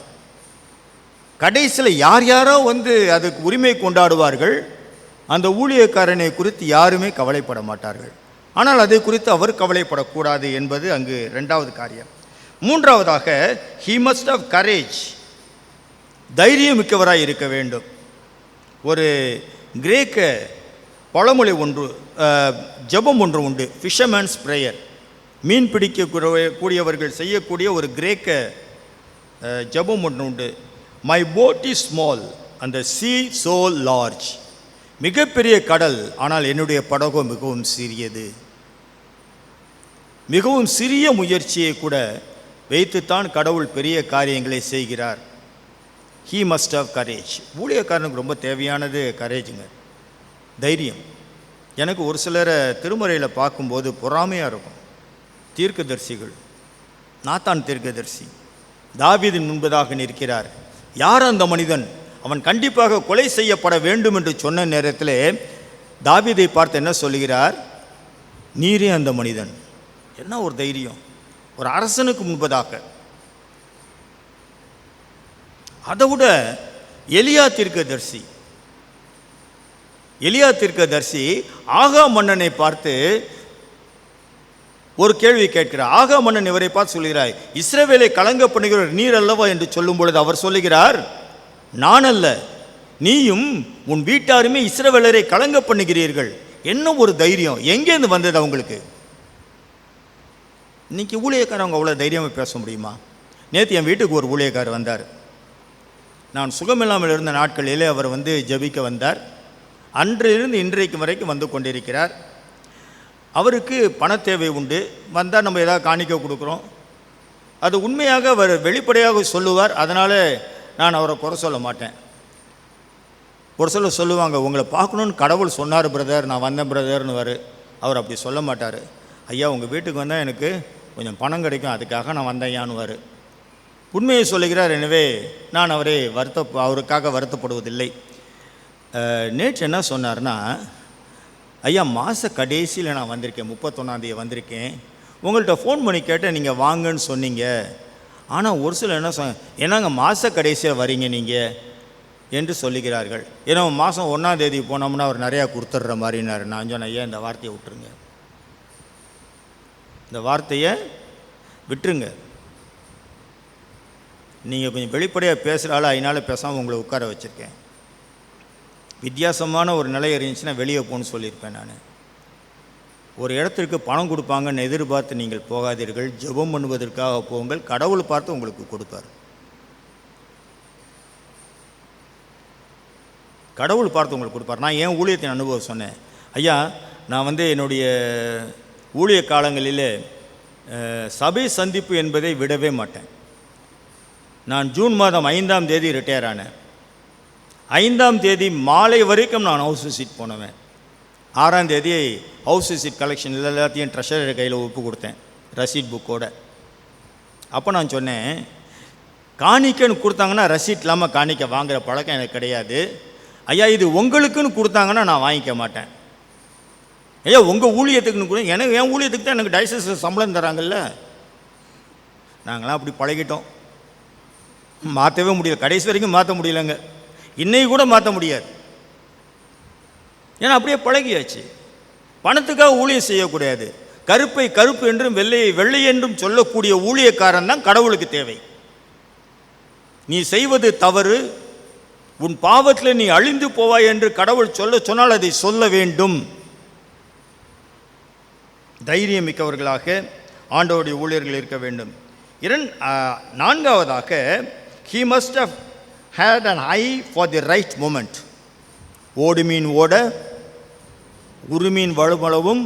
கடைசியில் யார் யாரோ வந்து அதுக்கு உரிமை கொண்டாடுவார்கள். அந்த ஊழியக்காரனை குறித்து யாருமே கவலைப்பட மாட்டார்கள். ஆனால் அதை குறித்து அவர் கவலைப்படக்கூடாது என்பது அங்கு இரண்டாவது காரியம். மூன்றாவதாக, he must have courage. தைரியம் மிக்கவராய் இருக்க வேண்டும். ஒரு கிரேக்க பழமொழி ஒன்று, ஜெபம் ஒன்று உண்டு, ஃபிஷர்மேன்ஸ் ப்ரேயர். மீன் பிடிக்கக்கூடியவர்கள் செய்யக்கூடிய ஒரு கிரேக்க ஜெபம் ஒன்று உண்டு. My boat is small and the sea so large. மிகப்பெரிய கடல், ஆனால் என்னுடைய படகோ மிகவும் சிறியது. மிகவும் சிறிய முயற்சியை கூட வைத்துத்தான் கடவுள் பெரிய காரியங்களை செய்கிறார். he must have courage. ஊழியக்காரனுக்கு ரொம்ப தேவையானது கரேஜுங்க, தைரியம். எனக்கு ஒரு சிலரை திருமறையில் பார்க்கும்போது பொறாமையாக இருக்கும். தீர்க்கதரிசிகள், நாத்தான் தீர்க்கதரிசி தாவீதின் முன்பதாக நிற்கிறார். யார் அந்த மனிதன்? அவன் கண்டிப்பாக கொலை செய்யப்பட வேண்டும் என்று சொன்ன நேரத்தில் தாவீதை பார்த்து என்ன சொல்லுகிறார்? நீரே அந்த மனிதன். என்ன ஒரு தைரியம் ஒரு அரசனுக்கு முன்பதாக. அதை விட எலியா தீர்க்கதரிசி ஆகா மன்னனை பார்த்து ஒரு கேள்வி கேட்கிறார். ஆகா மன்னன் இவரை பார்த்து சொல்கிறார், இஸ்ரவேலை கலங்க பண்ணுகிறவர் நீர் அல்லவா என்று சொல்லும் பொழுது அவர் சொல்லுகிறார், நான் அல்ல, நீயும் உன் வீட்டாருமே இஸ்ரவேலரை கலங்க பண்ணுகிறீர்கள். என்ன ஒரு தைரியம், எங்கேருந்து வந்தது அவங்களுக்கு? இன்னைக்கு ஊழியக்காரவங்க அவ்வளோ தைரியமாக பேச முடியுமா? நேற்று என் வீட்டுக்கு ஒரு ஊழியக்காரர் வந்தார். நான் சுகமில்லாமல் இருந்த நாட்களிலே அவர் வந்து ஜெபிக்க வந்தார். அன்றிலிருந்து இன்றைக்கு வரைக்கும் வந்து கொண்டிருக்கிறார். அவருக்கு பண தேவை உண்டு. வந்தால் நம்ம ஏதாவது காணிக்க கொடுக்குறோம். அது உண்மையாக அவர் வெளிப்படையாக சொல்லுவார். அதனால் நான் அவரை குறை சொல்ல மாட்டேன். ஒரு சில சொல்லுவாங்க, உங்களை பார்க்கணுன்னு கடவுள் சொன்னார் பிரதர், நான் வந்தேன் பிரதர்னு வரு. அவர் அப்படி சொல்ல மாட்டார். ஐயா உங்கள் வீட்டுக்கு வந்தால் எனக்கு கொஞ்சம் பணம் கிடைக்கும், அதுக்காக நான் வந்தேயான்னு. உண்மையை சொல்லுகிறார். எனவே நான் அவருக்காக வருத்தப்படுவதில்லை. நேற்று என்ன சொன்னார்னா, ஐயா மாத கடைசியில் நான் வந்திருக்கேன், 31ஆம் வந்திருக்கேன், உங்கள்கிட்ட ஃபோன் பண்ணி கேட்டேன், நீங்கள் வாங்கன்னு சொன்னீங்க. ஆனால் ஒரு சில என்ன என்னங்க மாத கடைசியில் வரீங்க நீங்கள் என்று சொல்லுகிறார்கள். ஏன்னா மாதம் 1ஆம் போனோம்னா அவர் நிறையா கொடுத்துட்ற மாதிரினார். நான் சொன்னேன், ஐயா இந்த வார்த்தையை விட்டுருங்க, இந்த வார்த்தையை விட்டுருங்க. நீங்கள் கொஞ்சம் வெளிப்படையாக பேசுகிறாள், அதனால் பேசாமல் உங்களை உட்கார வச்சுருக்கேன். வித்தியாசமான ஒரு நிலை இருந்துச்சுன்னா வெளியே போகணும்னு சொல்லியிருப்பேன் நான். ஒரு இடத்திற்கு பணம் கொடுப்பாங்கன்னு எதிர்பார்த்து நீங்கள் போகாதீர்கள். ஜெபம் பண்ணுவதற்காக போங்கள், கடவுள் பார்த்து உங்களுக்கு கொடுப்பார். கடவுள் பார்த்து உங்களுக்கு கொடுப்பார். நான் ஏன் ஊழியத்தின் அனுபவம் சொன்னேன். ஐயா நான் வந்து என்னுடைய ஊழிய காலங்களில் சபை சந்திப்பு என்பதை விடவே மாட்டேன். நான் ஜூன் மாதம் 5ஆம் தேதி ரிட்டையர் ஆனேன். 5ஆம் தேதி மாலை வரைக்கும் நான் ஹவுஸ் விசிட் போனவேன். 6ஆம் தேதி ஹவுஸ் விசிட் கலெக்ஷன் எல்லாத்தையும் ட்ரெஷரர் கையில் ஒப்பு கொடுத்தேன், ரசீட் புக்கோடு. அப்போ நான் சொன்னேன், காணிக்கைன்னு கொடுத்தாங்கன்னா ரசீட் இல்லாமல் காணிக்கை வாங்குகிற பழக்கம் எனக்கு கிடையாது. ஐயா இது உங்களுக்குன்னு கொடுத்தாங்கன்னா நான் வாங்கிக்க மாட்டேன். ஐயா உங்கள் ஊழியத்துக்குன்னு கூட, எனக்கு என் ஊழியத்துக்கு தான் எனக்கு டைசஸில் சம்பளம் தராங்கல்ல. நாங்களாம் அப்படி பழகிட்டோம், மாற்றவே முடியல. கடைசி வரைக்கும் மாற்ற முடியலைங்க, இன்னைக்கு கூட மாற்ற முடியாது. ஏன்னா அப்படியே பழகியாச்சு. பணத்துக்காக ஊழியம் செய்யக்கூடாது, கருப்பை கருப்பு என்றும் வெள்ளையை வெள்ளை என்றும் சொல்லக்கூடிய ஊழியக்காரன் தான் கடவுளுக்கு தேவை. நீ செய்வது தவறு, உன் பாவத்தில் நீ அழிந்து போவாய் என்று கடவுள் சொன்னால் அதை சொல்ல வேண்டும். தைரியம் மிக்கவர்களாக ஆண்டவருடைய ஊழியர்கள் இருக்க வேண்டும். நான்காவதாக, he must have had an eye for the right moment. ஓடு மீன் ஓட உருமீன் வலுமளவும்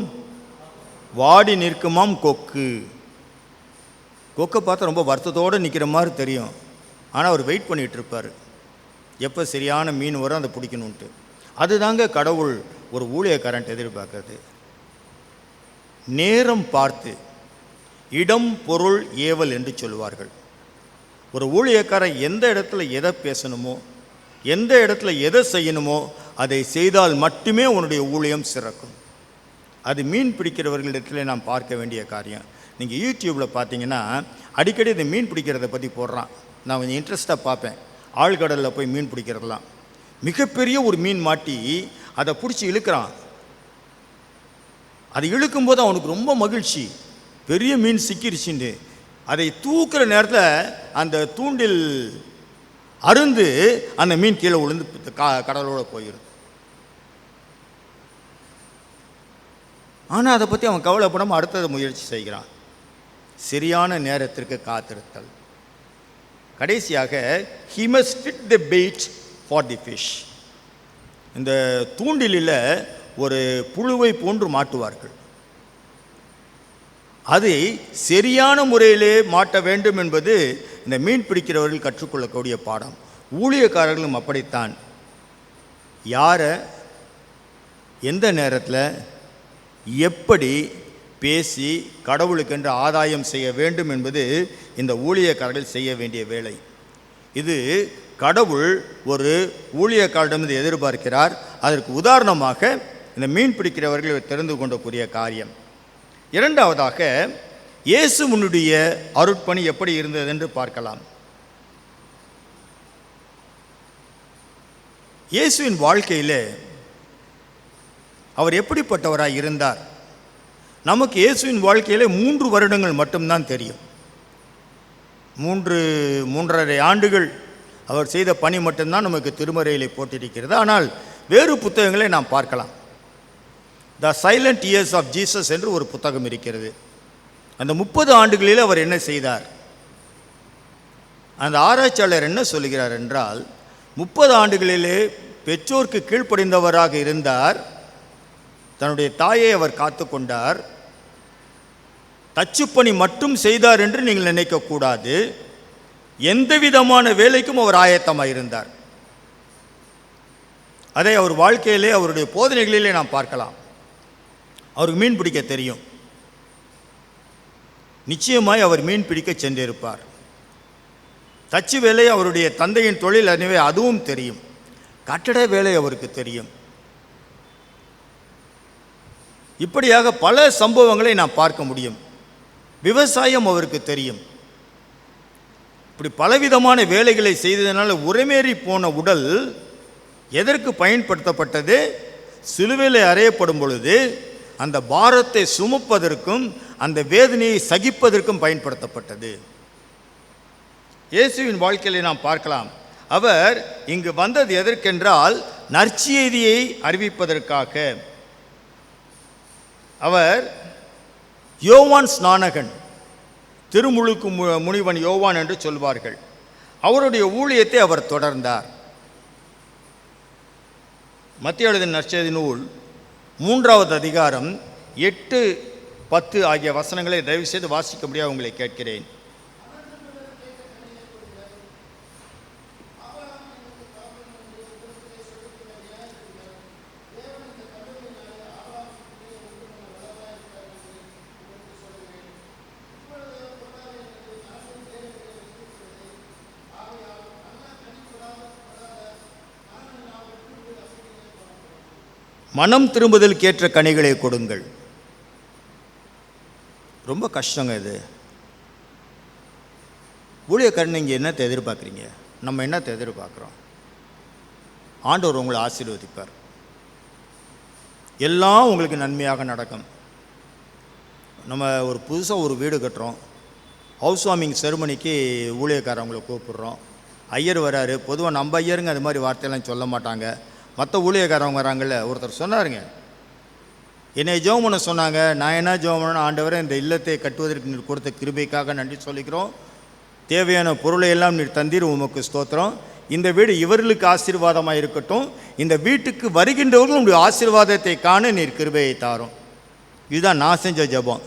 வாடி நிற்குமாம் கொக்கு. கொக்கை பார்த்தா ரொம்ப வருத்தத்தோடு நிற்கிற மாதிரி தெரியும், ஆனால் அவர் வெயிட் பண்ணிகிட்டு இருப்பார், எப்போ சரியான மீன் வரும் அதை பிடிக்கணுன்ட்டு. அதுதாங்க கடவுள் ஒரு ஊழியக்காரன்ட்டு எதிர்பார்க்கறது. நேரம் பார்த்து இடம் பொருள் ஏவல் என்று சொல்வார்கள். ஒரு ஊழியக்காரன் எந்த இடத்துல எதை பேசணுமோ, எந்த இடத்துல எதை செய்யணுமோ அதை செய்தால் மட்டுமே உன்னுடைய ஊழியம் சிறக்கும். அது மீன் பிடிக்கிறவர்களிடத்துல நாம் பார்க்க வேண்டிய காரியம். நீங்கள் யூடியூப்பில் பார்த்தீங்கன்னா அடிக்கடி இந்த மீன் பிடிக்கிறத பற்றி போடுறான். நான் கொஞ்சம் இன்ட்ரெஸ்ட்டாக பார்ப்பேன். ஆழ்கடலில் போய் மீன் பிடிக்கிறதெல்லாம், மிகப்பெரிய ஒரு மீன் மாட்டி அதை பிடிச்சி இழுக்கிறான். அதை இழுக்கும்போது அவனுக்கு ரொம்ப மகிழ்ச்சி, பெரிய மீன் சிக்கிருச்சுன்னு. அதை தூக்குற நேரத்தில் அந்த தூண்டில் அருந்து அந்த மீன் கீழே விழுந்து கடலோடு போயிடுது. ஆனால் அதை பற்றி அவன் கவலைப்படாமல் அடுத்ததை முயற்சி செய்கிறான். சரியான நேரத்திற்கு காத்திருத்தல். கடைசியாக, he must fit the bait for the fish. இந்த தூண்டிலில் ஒரு புழுவை போன்று மாட்டுவார்கள். அதை சரியான முறையிலே மாட்ட வேண்டும் என்பது இந்த மீன் பிடிக்கிறவர்கள் கற்றுக்கொள்ளக்கூடிய பாடம். ஊழியக்காரர்களும் அப்படித்தான். யாரை எந்த நேரத்தில் எப்படி பேசி கடவுளுக்கென்று ஆதாயம் செய்ய வேண்டும் என்பது இந்த ஊழியக்காரர்கள் செய்ய வேண்டிய வேலை. இது கடவுள் ஒரு ஊழியக்காரரிடமிருந்து எதிர்பார்க்கிறார். அதற்கு உதாரணமாக இந்த மீன் பிடிக்கிறவர்கள் தெரிந்து கொண்டக்கூடிய காரியம். இரண்டாவதாக, இயேசு முன்னுடைய அருட்பணி எப்படி இருந்தது என்று பார்க்கலாம். இயேசுவின் வாழ்க்கையில் அவர் எப்படிப்பட்டவராக இருந்தார்? நமக்கு இயேசுவின் வாழ்க்கையில் 3 வருடங்கள் மட்டும்தான் தெரியும். 3.5 ஆண்டுகள் அவர் செய்த பணி மட்டும்தான் நமக்கு திருமறையிலே போட்டிருக்கிறது. ஆனால் வேறு புத்தகங்களை நாம் பார்க்கலாம். த சைலண்ட் இயர்ஸ் ஆஃப் ஜீசஸ் என்று ஒரு புத்தகம் இருக்கிறது. அந்த 30 ஆண்டுகளில் அவர் என்ன செய்தார்? அந்த ஆராய்ச்சியாளர் என்ன சொல்கிறார் என்றால், 30 ஆண்டுகளிலே பெற்றோருக்கு கீழ்ப்படிந்தவராக இருந்தார். தன்னுடைய தாயை அவர் காத்து கொண்டார். தச்சுப்பணி மட்டும் செய்தார் என்று நீங்கள் நினைக்கக்கூடாது. எந்த விதமான வேலைக்கும் அவர் ஆயத்தமாக இருந்தார். அதை அவர் வாழ்க்கையிலே அவருடைய போதனைகளிலே நாம் பார்க்கலாம். அவருக்கு மீன் பிடிக்க தெரியும். நிச்சயமாய் அவர் மீன் பிடிக்க சென்றிருப்பார். தச்சு வேலை அவருடைய தந்தையின் தொழில், எனவே அதுவும் தெரியும். கட்டட வேலை அவருக்கு தெரியும். இப்படியாக பல சம்பவங்களை நாம் பார்க்க முடியும். விவசாயம் அவருக்கு தெரியும். இப்படி பலவிதமான வேலைகளை செய்ததனால உரமேறி போன உடல் எதற்கு பயன்படுத்தப்பட்டது? சிலுவையில் அறையப்படும் பொழுது அந்த பாரத்தை சுமப்பதற்கும் அந்த வேதனையை சகிப்பதற்கும் பயன்படுத்தப்பட்டது. இயேசுவின் வாழ்க்கையை நாம் பார்க்கலாம். அவர் இங்கு வந்தது எதற்கென்றால் நற்செய்தியை அறிவிப்பதற்காக. அவர் யோவான் ஸ்நானகன், திருமுழுக்கு முனிவன் யோவான் என்று சொல்வார்கள். அவருடைய ஊழியத்தை அவர் தொடர்ந்தார். மத்திய எழுதின நற்செய்தி நூல் 3வது அதிகாரம் 8, 10 ஆகிய வசனங்களை தயவு செய்து வாசிக்க முடியாது உங்களை கேட்கிறேன். மனம் திரும்புதல் கேற்ற கனிகளை கொடுங்கள். ரொம்ப கஷ்டங்க இது. ஊழியக்காரன் நீங்கள் என்னத்தை எதிர்பார்க்குறீங்க? நம்ம என்னத்தை எதிர்பார்க்குறோம்? ஆண்டவர் உங்களை ஆசீர்வதிப்பார். எல்லாம் உங்களுக்கு நன்மையாக நடக்கும். நம்ம ஒரு புதுசாக ஒரு வீடு கட்டுறோம், ஹவுஸ் வார்மிங் செருமனிக்கு ஊழியக்காரவங்களை கூப்பிட்றோம். ஐயர் வராரு. பொதுவாக நம்ம ஐயருங்க அது மாதிரி வார்த்தையெல்லாம் சொல்ல மாட்டாங்க. மற்ற ஊழியக்காரவங்க வராங்கல்ல, ஒருத்தர் சொன்னாருங்க, என்னை ஜெபம் பண்ண சொன்னாங்க. நான் என்ன ஜெபம் பண்ணணும், ஆண்டவரை இந்த இல்லத்தை கட்டுவதற்கு நீர் கொடுத்த கிருபைக்காக நன்றி சொல்லிக்கிறோம். தேவையான பொருளை எல்லாம் நீர் தந்தீர், உமக்கு ஸ்தோத்திரம். இந்த வீடு இவர்களுக்கு ஆசீர்வாதமாக இருக்கட்டும். இந்த வீட்டுக்கு வருகின்றவர்கள் உங்களுடைய ஆசீர்வாதத்தை காண நீர் கிருபையை தாரும். இதுதான் நான் செஞ்ச ஜெபம்.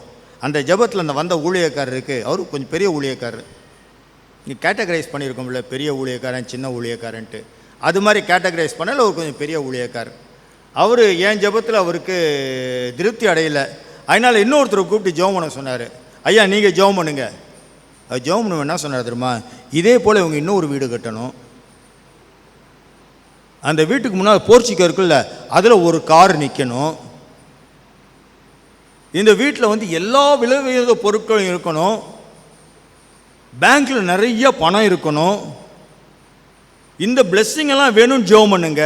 அந்த ஜெபத்தில் அந்த வந்த ஊழியக்காரருக்கு, அவரு கொஞ்சம் பெரிய ஊழியக்காரர், நீ கேட்டகரைஸ் பண்ணியிருக்கோம்ல, பெரிய ஊழியக்காரன் சின்ன ஊழியக்காரன்ட்டு, அது மாதிரி கேட்டகரைஸ் பண்ணல. அவர் கொஞ்சம் பெரிய ஊழியக்காரர். அவர் என் ஜெபத்தில் அவருக்கு திருப்தி அடையலை. அதனால் இன்னொருத்தரை கூப்பிட்டு ஜெபம் பண்ண சொன்னார். ஐயா நீங்கள் ஜெபம் பண்ணுங்க. அது ஜெபம் பண்ண என்ன சொன்னார் தெரியுமா, இதே போல் இவங்க இன்னொரு வீடு கட்டணும். அந்த வீட்டுக்கு முன்னால் போர்ச்சிக்கோ இருக்குல்ல, அதில் ஒரு கார் நிற்கணும். இந்த வீட்டில் வந்து எல்லா விலை உயர்ந்த பொருட்களும் இருக்கணும். பேங்க்கில் நிறைய பணம் இருக்கணும். இந்த பிளெஸ்ஸிங் எல்லாம் வேணும்னு ஜெபம் பண்ணுங்க.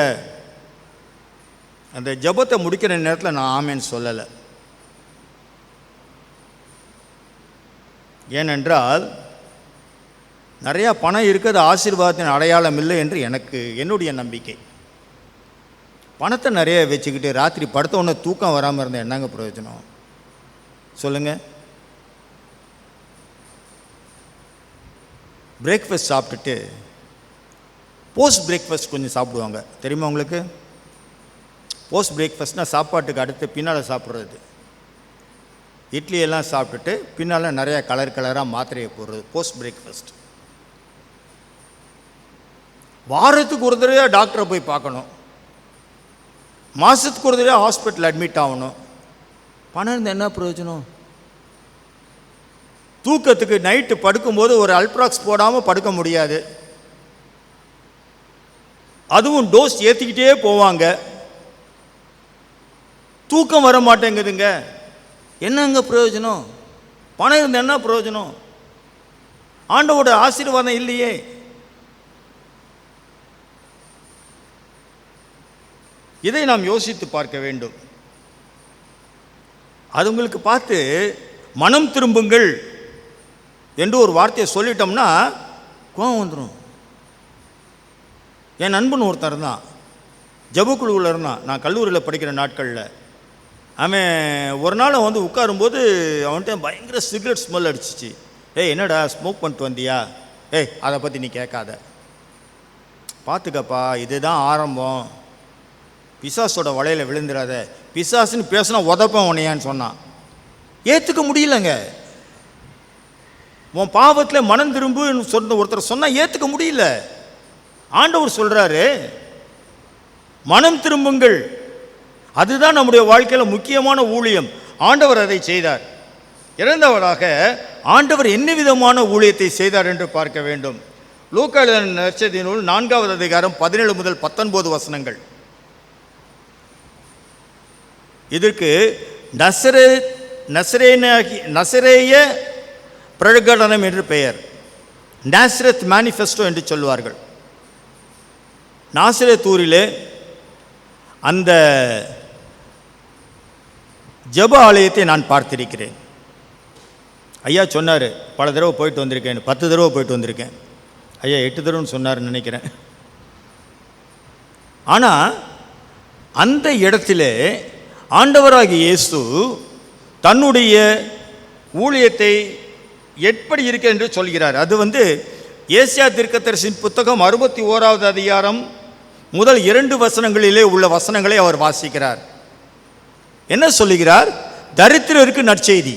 அந்த ஜெபத்தை முடிக்கிற நேரத்தில் நான் ஆமேன்னு சொல்லலை. ஏனென்றால் நிறையா பணம் இருக்கிறது ஆசீர்வாதத்தின் அடையாளம் இல்லை என்று என்னுடைய நம்பிக்கை. பணத்தை நிறைய வச்சுக்கிட்டு ராத்திரி படுத்த உடனே தூக்கம் வராமல் இருந்தால் என்னங்க பிரயோஜனம் சொல்லுங்கள்? பிரேக்ஃபாஸ்ட் சாப்பிட்டுட்டு போஸ்ட் பிரேக்ஃபாஸ்ட் கொஞ்சம் சாப்பிடுவாங்க, தெரியுமா உங்களுக்கு? போஸ்ட் பிரேக்ஃபாஸ்ட்னால் சாப்பாட்டுக்கு அடுத்து பின்னால் சாப்பிட்றது. இட்லியெல்லாம் சாப்பிட்டுட்டு பின்னால் நிறையா கலர் கலராக மாத்திரையை போடுறது போஸ்ட் பிரேக்ஃபாஸ்ட். வாரத்துக்கு ஒரு தடவை டாக்டரை போய் பார்க்கணும், மாதத்துக்கு ஒரு தடவை ஹாஸ்பிட்டல் அட்மிட் ஆகணும். பணம் இருந்தால் என்ன பிரயோஜனம்? தூக்கத்துக்கு நைட்டு படுக்கும்போது ஒரு அல்ட்ராக்ஸ் போடாமல் படுக்க முடியாது. அதுவும் டோஸ் ஏற்றிக்கிட்டே போவாங்க. தூக்கம் வர மாட்டேங்குதுங்க. என்னங்க பிரயோஜனம்? பணம் இருந்தால் என்ன பிரயோஜனம்? ஆண்டவோட ஆசீர்வாதம் இல்லையே. இதை நாம் யோசித்து பார்க்க வேண்டும். அது உங்களுக்கு பார்த்து மனம் திரும்புங்கள் என்று ஒரு வார்த்தையை சொல்லிட்டோம்னா கோபம் வந்துடும். என் நண்பன் ஒருத்தர் இருந்தான், ஜபக்குழுவில் இருந்தான். நான் கல்லூரியில் படிக்கிற நாட்களில் அவன் ஒரு நாள் வந்து உட்காரும்போது அவன்கிட்ட பயங்கர சிகரெட் ஸ்மெல் அடிச்சிச்சு. ஏய் என்னடா ஸ்மோக் பண்ணிட்டு வந்தியா? ஏய் அதை பற்றி நீ கேட்காத, பார்த்துக்கப்பா இதுதான் ஆரம்பம், பிசாசோட வலையில் விழுந்துடாத, பிசாசுன்னு பேசினா உதப்பேன் உன்னையான்னு சொன்னான். ஏற்றுக்க முடியலங்க. உன் பாவத்தில் மனம் திரும்புன்னு சொன்ன ஒருத்தர் சொன்னால் ஏற்றுக்க முடியல. ஆண்டவர் சொல்கிறாரு மனம் திரும்புங்கள். அதுதான் நம்முடைய வாழ்க்கையில் முக்கியமான ஊழியம். ஆண்டவர் அதை செய்தார். இரண்டாவதாக ஆண்டவர் என்ன விதமான ஊழியத்தை செய்தார் என்று பார்க்க வேண்டும். லூக்கா எழுதின நற்செய்தி நூல் 4வது அதிகாரம் 17 முதல் 19 வசனங்கள். இதற்கு நசரேய பிரகடனம் என்று பெயர். நாசரேத் மேனிஃபெஸ்டோ என்று சொல்வார்கள். நாசரேத் ஊரிலே அந்த ஜெப ஆலயத்தை நான் பார்த்திருக்கிறேன். ஐயா சொன்னார் பல தடவை போயிட்டு வந்திருக்கேன், 10 தடவை போயிட்டு வந்திருக்கேன். ஐயா 8 தடவைன்னு சொன்னார்னு நினைக்கிறேன். ஆனால் அந்த இடத்துல ஆண்டவராகிய இயேசு தன்னுடைய ஊழியத்தை எப்படி இருக்க என்று சொல்கிறார். அது வந்து ஏசியா தீர்க்கதரிசியின் புத்தகம் 61வது அதிகாரம் முதல் 2 வசனங்களிலே உள்ள வசனங்களை அவர் வாசிக்கிறார். என்ன சொல்லுகிறார்? தரித்திரருக்கு நற்செய்தி.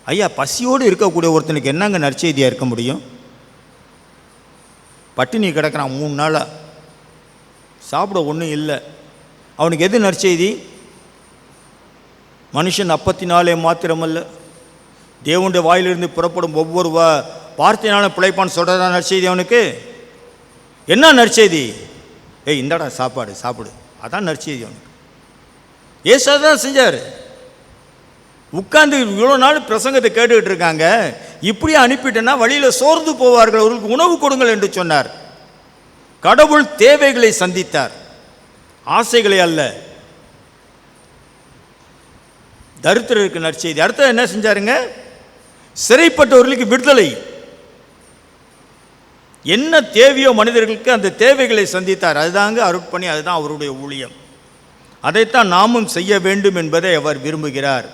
ஐயா பசியோடு இருக்கக்கூடிய ஒருத்தனுக்கு என்னங்க நற்செய்தியாக இருக்க முடியும்? பட்டினி கிடக்கிறான் 3 நாளாக, சாப்பிட ஒன்றும் இல்லை. அவனுக்கு எது நற்செய்தி? மனுஷன் அப்பத்தினாலே மாத்திரமல்ல, தேவனுடைய வாயிலிருந்து புறப்படும் ஒவ்வொரு வார்த்தையினாலும் பிழைப்பான்னு சொல்கிறதா நற்செய்தி? அவனுக்கு என்ன நற்செய்தி? ஏய் இந்தாடா சாப்பாடு சாப்பிடு, அதான் நற்செய்தி அவனுக்கு. ஏசு தான் செஞ்சார். உட்கார்ந்து இவ்வளோ நாள் பிரசங்கத்தை கேட்டுக்கிட்டு இருக்காங்க, இப்படியே அனுப்பிட்டேன்னா வழியில் சோர்ந்து போவார்கள், அவர்களுக்கு உணவு கொடுங்கள் என்று சொன்னார். கடவுள் தேவைகளை சந்தித்தார், ஆசைகளை அல்ல. தரித்திரருக்கு நற்செய்தி. அடுத்தது என்ன செஞ்சாருங்க? சிறைப்பட்டவர்களுக்கு விடுதலை. என்ன தேவையோ மனிதர்களுக்கு அந்த தேவைகளை சந்தித்தார். அதுதாங்க அருட்பணி, அதுதான் அவருடைய ஊழியம். அதைத்தான் நாமும் செய்ய வேண்டும் என்பதை அவர் விரும்புகிறார்.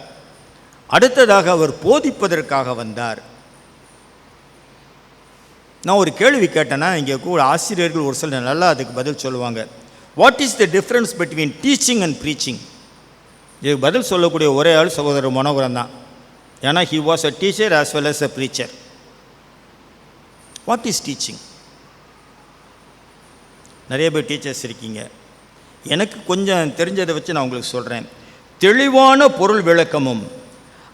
அடுத்ததாக அவர் போதிப்பதற்காக வந்தார். நான் ஒரு கேள்வி கேட்டேன்னா இங்கே கூட ஆசிரியர்கள் ஒரு சில நல்லா அதுக்கு பதில் சொல்லுவாங்க. What is the difference between teaching and preaching? இதுக்கு பதில் சொல்லக்கூடிய ஒரே ஆள் சகோதரர் மனோகரன் தான். ஏன்னா he was a teacher as well as a preacher. What is teaching? நிறைய பேர் டீச்சர்ஸ் இருக்கீங்க. எனக்கு கொஞ்சம் தெரிஞ்சதை வச்சு நான் உங்களுக்கு சொல்கிறேன். தெளிவான பொருள் விளக்கமும்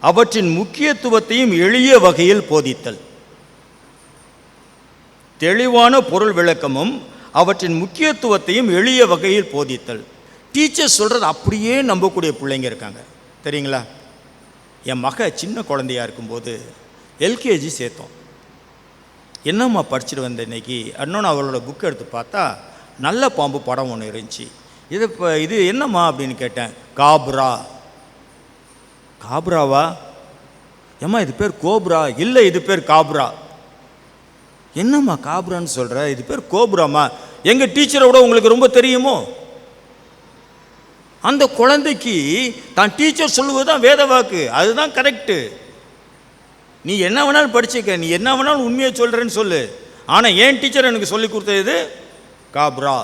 அவற்றின் முக்கியத்துவத்தையும் எளிய வகையில் போதித்தல். தெளிவான பொருள் விளக்கமும் அவற்றின் முக்கியத்துவத்தையும் எளிய வகையில் போதித்தல். டீச்சர் சொல்கிறது அப்படியே நம்பக்கூடிய பிள்ளைங்க இருக்காங்க தெரியுங்களா? என் மக சின்ன குழந்தையாக இருக்கும்போது எல்கேஜி சேர்த்தோம். என்னம்மா படிச்சுட்டு வந்த இன்னைக்கு இன்னொன்று அவளோட புக் எடுத்து பார்த்தா நல்ல பாம்பு படம் ஒன்று இருந்துச்சு. இது என்னம்மா அப்படின்னு கேட்டேன். காப்ரா. காப்ராவா? ஏம்மா இது பேர் கோப்ரா. இல்லை, இது பேர் காப்ரா. என்னம்மா காப்ரான்னு சொல்கிற? இது பேர் கோப்ராமா. எங்கள் டீச்சரோட உங்களுக்கு ரொம்ப தெரியுமோ? அந்த குழந்தைக்கு தான் டீச்சர் சொல்லுவது தான் வேத வாக்கு, அதுதான் கரெக்டு. நீ என்ன வேணாலும் படிச்சுக்க, நீ என்ன வேணாலும் உண்மையை சொல்கிறேன்னு சொல்லு. ஆனால் ஏன் டீச்சர் எனக்கு சொல்லி கொடுத்தது காப்ரா.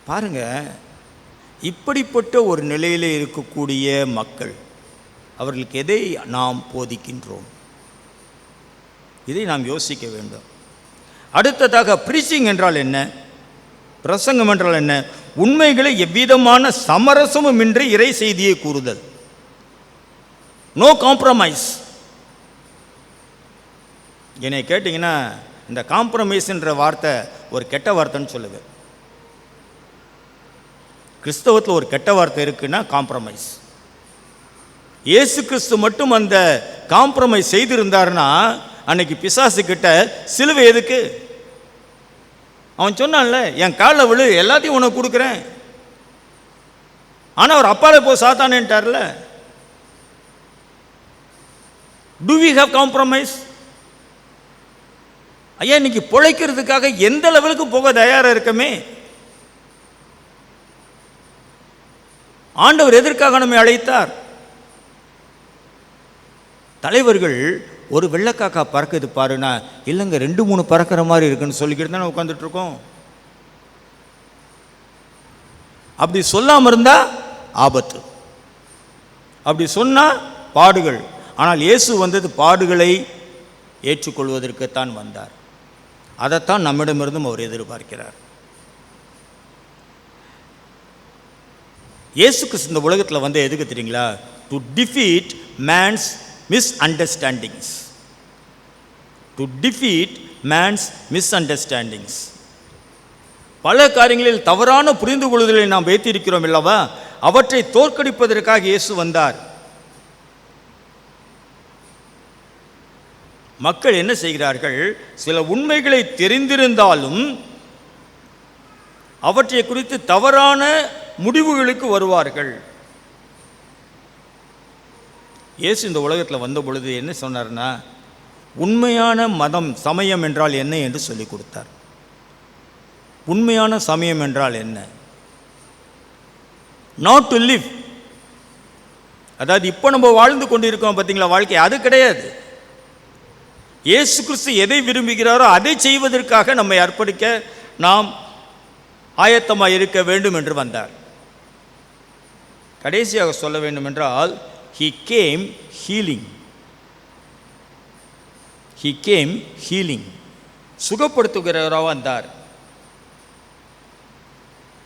பாருங்க, இப்படிப்பட்ட ஒரு நிலையில் இருக்கக்கூடிய மக்கள், அவர்களுக்கு எதை நாம் போதிக்கின்றோம்? இதை நாம் யோசிக்க வேண்டும். அடுத்ததாக ப்ரீச்சிங் என்றால் என்ன? பிரசங்கம் என்றால் என்ன? உண்மைகளை எவ்விதமான சமரசமும் இன்றி இறை செய்தியை கூறுதல். No compromise. என்னை கேட்டிங்கன்னா இந்த காம்ப்ரமைஸ்ன்ற வார்த்தை ஒரு கெட்ட வார்த்தைன்னு சொல்லுவேன். கிறிஸ்தவத்தில் ஒரு கெட்ட வார்த்தை இருக்குன்னா காம்ப்ரமைஸ். இயேசு கிறிஸ்து மட்டும் அந்த காம்ப்ரமைஸ் செய்திருந்தாருன்னா அன்னைக்கு பிசாசு கிட்ட சிலுவை எதுக்கு? அவன் சொன்னான்ல, என் காலில் விழு, எல்லாத்தையும் உனக்கு கொடுக்குறேன். ஆனால் அவர் அப்பாலே போ சாத்தானேன்ட்டார்ல. Do we have compromise? ஐயா, இன்னைக்கு பிழைக்கிறதுக்காக எந்த லெவலுக்கு போக தயாராக இருக்கமே. ஆண்டவர் எதற்காக நம்மை அழைத்தார்? தலைவர்கள் ஒரு வெள்ளைக்காக்கா பறக்குது பாருன்னா, இல்லைங்க 2-3 பறக்கிற மாதிரி இருக்குன்னு சொல்லிக்கிட்டு தானே உட்காந்துட்டு இருக்கோம். அப்படி சொல்லாமல் இருந்தால் ஆபத்து, அப்படி சொன்னால் பாடுகள். ஆனால் இயேசு வந்தது பாடுகளை ஏற்றுக்கொள்வதற்குத்தான் வந்தார். அதைத்தான் நம்மிடமிருந்தும் அவர் எதிர்பார்க்கிறார். இயேசு கிறிஸ்து இந்த உலகத்தில் வந்து எதுக்கு தெரியுங்களா? To defeat man's misunderstandings. To defeat man's misunderstandings. பல காரியங்களில் தவறான புரிந்து கொள்ளுதலை நாம் வைத்திருக்கிறோம் அல்லவா? அவற்றை தோற்கடிப்பதற்காக இயேசு வந்தார். மக்கள் என்ன செய்கிறார்கள்? சில உண்மைகளை தெரிந்திருந்தாலும் அவற்றை குறித்து தவறான முடிவுகளுக்கு வருவார்கள். இயேசு இந்த உலகத்தில் வந்த பொழுது என்ன சொன்னார்னா, உண்மையான மதம் சமயம் என்றால் என்ன என்று சொல்லிக் கொடுத்தார். உண்மையான சமயம் என்றால் என்ன? நாட் டு லிவ், அதாவது இப்போ நம்ம வாழ்ந்து கொண்டிருக்கோம் பார்த்தீங்களா வாழ்க்கை, அது கிடையாது. இயேசு கிறிஸ்து எதை விரும்புகிறாரோ அதை செய்வதற்காக நம்மை அர்ப்பணிக்க நாம் ஆயத்தமாக இருக்க வேண்டும் என்று வந்தார். கடைசியாக சொல்ல வேண்டும் என்றால், he came healing. he came healing. சுகப்படுத்துகிறவராக வந்தார்.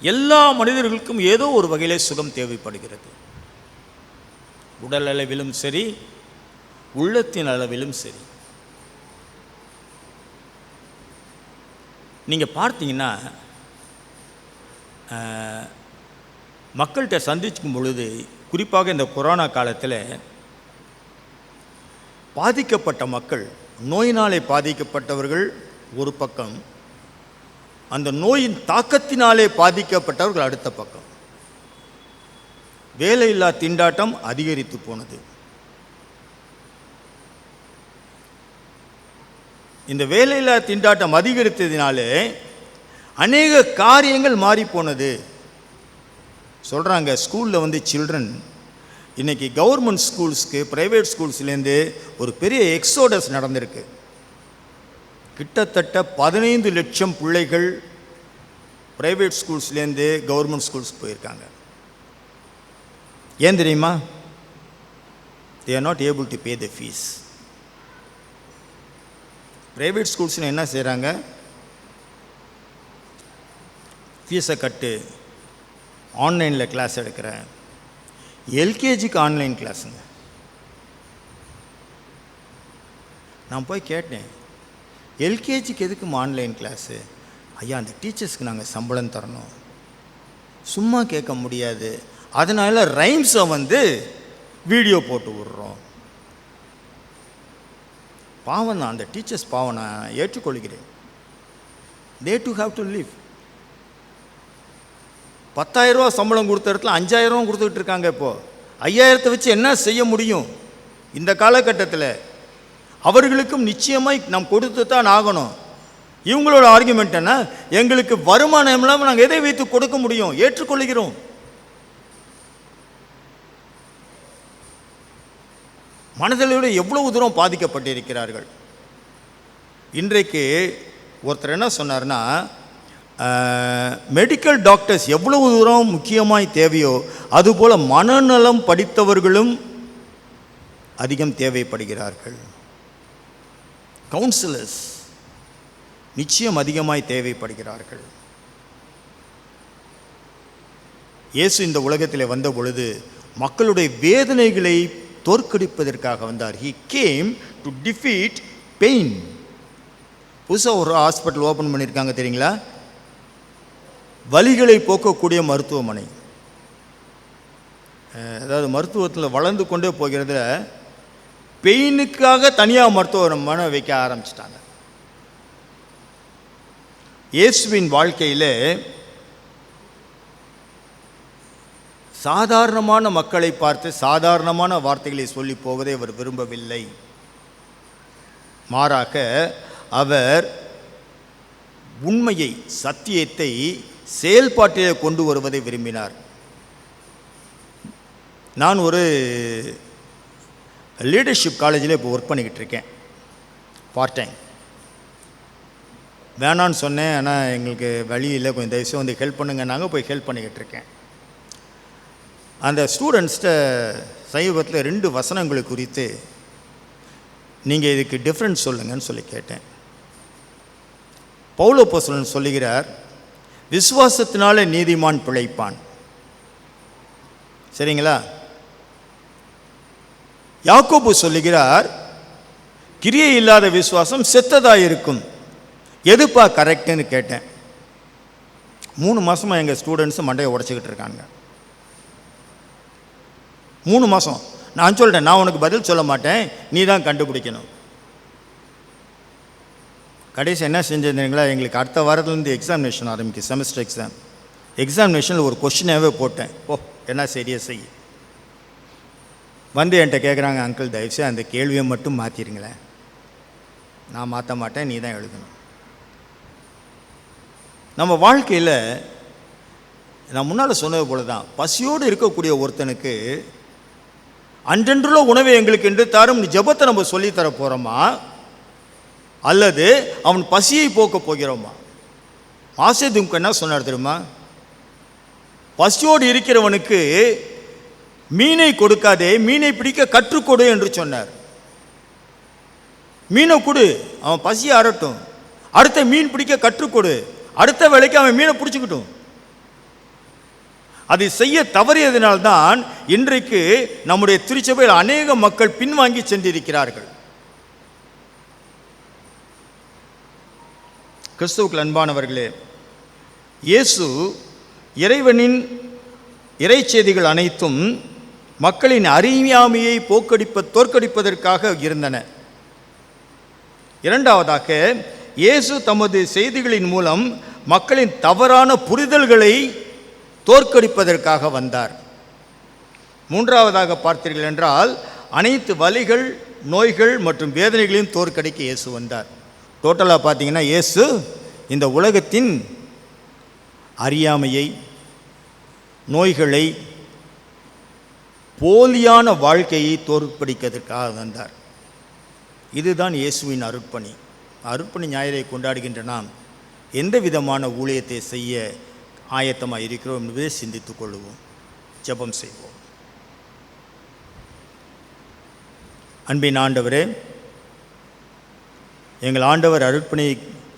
எல்லா மனிதர்களுக்கும் ஏதோ ஒரு வகையிலே சுகம் தேவைப்படுகிறது. உடல் அளவிலும் சரி, உள்ளத்தின் அளவிலும் சரி. நீங்கள் பார்த்தீங்கன்னா மக்கள்கிட்ட சந்திக்கும் பொழுது, குறிப்பாக இந்த கொரோனா காலத்தில் பாதிக்கப்பட்ட மக்கள், நோயினாலே பாதிக்கப்பட்டவர்கள் ஒரு பக்கம், அந்த நோயின் தாக்கத்தினாலே பாதிக்கப்பட்டவர்கள் அடுத்த பக்கம். வேலையில்லா திண்டாட்டம் அதிகரித்து போனது. இந்த வேலையில்லா திண்டாட்டம் அதிகரித்ததினாலே அநேக காரியங்கள் மாறி போனது. சொல்கிறாங்க ஸ்கூலில் வந்து சில்ட்ரன் இன்றைக்கி கவர்மெண்ட் ஸ்கூல்ஸ்க்கு ப்ரைவேட் ஸ்கூல்ஸ்லேருந்து ஒரு பெரிய எக்ஸோடஸ் நடந்திருக்கு. கிட்டத்தட்ட 15 லட்சம் பிள்ளைகள் ப்ரைவேட் ஸ்கூல்ஸ்லேருந்து கவர்மெண்ட் ஸ்கூல்ஸ்க்கு போயிருக்காங்க. ஏன் தெரியுமா? they are not able to pay the fees. Private ஸ்கூல்ஸ்னு என்ன செய்கிறாங்க? ஃபீஸை கட்டு, ஆன்லைனில் கிளாஸ் எடுக்கிறேன். எல்கேஜிக்கு ஆன்லைன் கிளாஸுங்க. நான் போய் கேட்டேன், எல்கேஜிக்கு எதுக்கும் ஆன்லைன் கிளாஸு? ஐயா, அந்த டீச்சர்ஸ்க்கு நாங்கள் சம்பளம் தரணும், சும்மா கேட்க முடியாது, அதனால் ரைம்ஸை வந்து வீடியோ போட்டு விட்றோம். பாவம் தான், அந்த டீச்சர்ஸ் பாவம், நான் ஏற்றுக்கொள்கிறேன். they too have to live. 10,000 ரூபா சம்பளம் கொடுத்த இடத்துல 5,000 கொடுத்துக்கிட்டு இருக்காங்க. இப்போது 5,000 வச்சு என்ன செய்ய முடியும் இந்த காலகட்டத்தில்? அவர்களுக்கும் நிச்சயமாக நாம் கொடுத்து தான் ஆகணும். இவங்களோட ஆர்குமெண்ட் என்ன? எங்களுக்கு வருமானம் இல்லாமல் நாங்கள் எதை வைத்து கொடுக்க முடியும்? ஏற்றுக்கொள்கிறோம். மனதளவில் எவ்வளவு தூரம் பாதிக்கப்பட்டிருக்கிறார்கள். இன்றைக்கு ஒருத்தர் என்ன சொன்னார்னா, மெடிக்கல் டாக்டர்ஸ் எவ்வளவு தூரம் முக்கியமாய் தேவையோ அதுபோல் மனநலம் படித்தவர்களும் அதிகம் தேவைப்படுகிறார்கள். கவுன்சிலர்ஸ் நிச்சயம் அதிகமாய் தேவைப்படுகிறார்கள். இயேசு இந்த உலகத்தில் வந்த பொழுது மக்களுடைய வேதனைகளை தோற்கடிப்பதற்காக வந்தார். he came to defeat pain. புதுசாக ஒரு ஹாஸ்பிட்டல் ஓப்பன் பண்ணியிருக்காங்க தெரியுங்களா? வலிகளை போக்கக்கூடிய மருத்துவமனை. அதாவது மருத்துவத்தில் வளர்ந்து கொண்டே போகிறதுல பெயினுக்காக தனியாக மருத்துவமனை வைக்க ஆரம்பிச்சிட்டாங்க. இயேசுவின் வாழ்க்கையில் சாதாரணமான மக்களை பார்த்து சாதாரணமான வார்த்தைகளை சொல்லி போவதை அவர் விரும்பவில்லை. மாறாக அவர் உண்மையை, சத்தியத்தை செயல்பாட்டிலே கொண்டு வருவதை விரும்பினார். நான் ஒரு லீடர்ஷிப் காலேஜில் இப்போ ஒர்க் பண்ணிக்கிட்டு இருக்கேன், பார்ட் டைம். வேணான்னு சொன்னேன், ஆனால் எங்களுக்கு வழி இல்லை, கொஞ்சம் தயவுசெய்து வந்து ஹெல்ப் பண்ணுங்க. நாங்கள் போய் ஹெல்ப் பண்ணிக்கிட்டு இருக்கேன். அந்த ஸ்டூடெண்ட்ஸ்கிட்ட சமீபத்தில் 2 வசனங்களை குறித்து நீங்கள் இதுக்கு டிஃப்ரென்ஸ் சொல்லுங்கன்னு சொல்லி கேட்டேன். பவுல் அப்போஸ்தலன் சொல்லுகிறார், விசுவாசத்தினால நீதிமான் பிழைப்பான். சரிங்களா? யாக்கோபு சொல்லுகிறார், கிரியை இல்லாத விசுவாசம் செத்ததாக இருக்கும். எதுப்பா கரெக்டுன்னு கேட்டேன். 3 மாதமாக எங்கள் ஸ்டூடெண்ட்ஸு மண்டையை உடச்சிக்கிட்டு இருக்காங்க. 3 மாதம். நான் சொல்லிட்டேன், நான் உனக்கு பதில் சொல்ல மாட்டேன், நீ தான் கண்டுபிடிக்கணும். கடைசி என்ன செஞ்சிருந்தீங்களா? எங்களுக்கு அடுத்த வாரத்துலேருந்து எக்ஸாமினேஷன் ஆரம்பிக்கும், செமஸ்டர் எக்ஸாம். எக்ஸாமினேஷனில் ஒரு கொஷினாகவே போட்டேன். என்ன சரியாக செய். வந்து என்கிட்ட கேட்குறாங்க, அங்கிள் தயவுசெய்து அந்த கேள்வியை மட்டும் மாற்றிடுங்களேன். நான் மாற்ற மாட்டேன், நீ தான் எழுதணும். நம்ம வாழ்க்கையில் நான் முன்னால் சொன்னது போல தான், பசியோடு இருக்கக்கூடிய ஒருத்தனுக்கு அன்றன்றுள்ள உணவை எங்களுக்கு என்று தாரும் ஜெபத்தை நம்ம சொல்லித்தர போகிறோமா, அல்லது அவன் பசியை போக்க போகிறோமா? ஆசேதுக்கு என்ன சொன்னார் தெரியுமா? பசியோடு இருக்கிறவனுக்கு மீனை கொடுக்காதே, மீனை பிடிக்க கற்றுக்கொடு என்று சொன்னார். மீனை கொடு, அவன் பசியை ஆறட்டும். அடுத்த மீன் பிடிக்க கற்றுக்கொடு, அடுத்த வேளைக்கு அவன் மீனை பிடிச்சிக்கிட்டும். அதை செய்ய தவறியதினால்தான் இன்றைக்கு நம்முடைய திருச்சபையில் அநேக மக்கள் பின்வாங்கி சென்றிருக்கிறார்கள். கிறிஸ்துவுக்கு அன்பானவர்களே, இயேசு இறைவனின் இறைச்செய்திகள் அனைத்தும் மக்களின் அறியாமையை தோற்கடிப்பதற்காக இருந்தன. இரண்டாவதாக, இயேசு தமது செய்திகளின் மூலம் மக்களின் தவறான புரிதல்களை தோற்கடிப்பதற்காக வந்தார். மூன்றாவதாக பார்த்தீர்கள் என்றால் அனைத்து வலிகள், நோய்கள் மற்றும் வேதனைகளையும் தோற்கடிக்க இயேசு வந்தார். டோட்டலாக பார்த்தீங்கன்னா இயேசு இந்த உலகத்தின் அறியாமையை, நோய்களை, போலியான வாழ்க்கையை தோற்கடிக்கிறதுக்காக வந்தார். இதுதான் இயேசுவின் அருட்பணி. அருட்பணி ஞாயிறை கொண்டாடுகின்ற நாம் எந்த விதமான ஊழியத்தை செய்ய ஆயத்தமாக இருக்கிறோம் என்பதை சிந்தித்துக் கொள்வோம். ஜெபம் செய்வோம். அன்பின் ஆண்டவரே, எங்கள் ஆண்டவர் அருட்பணி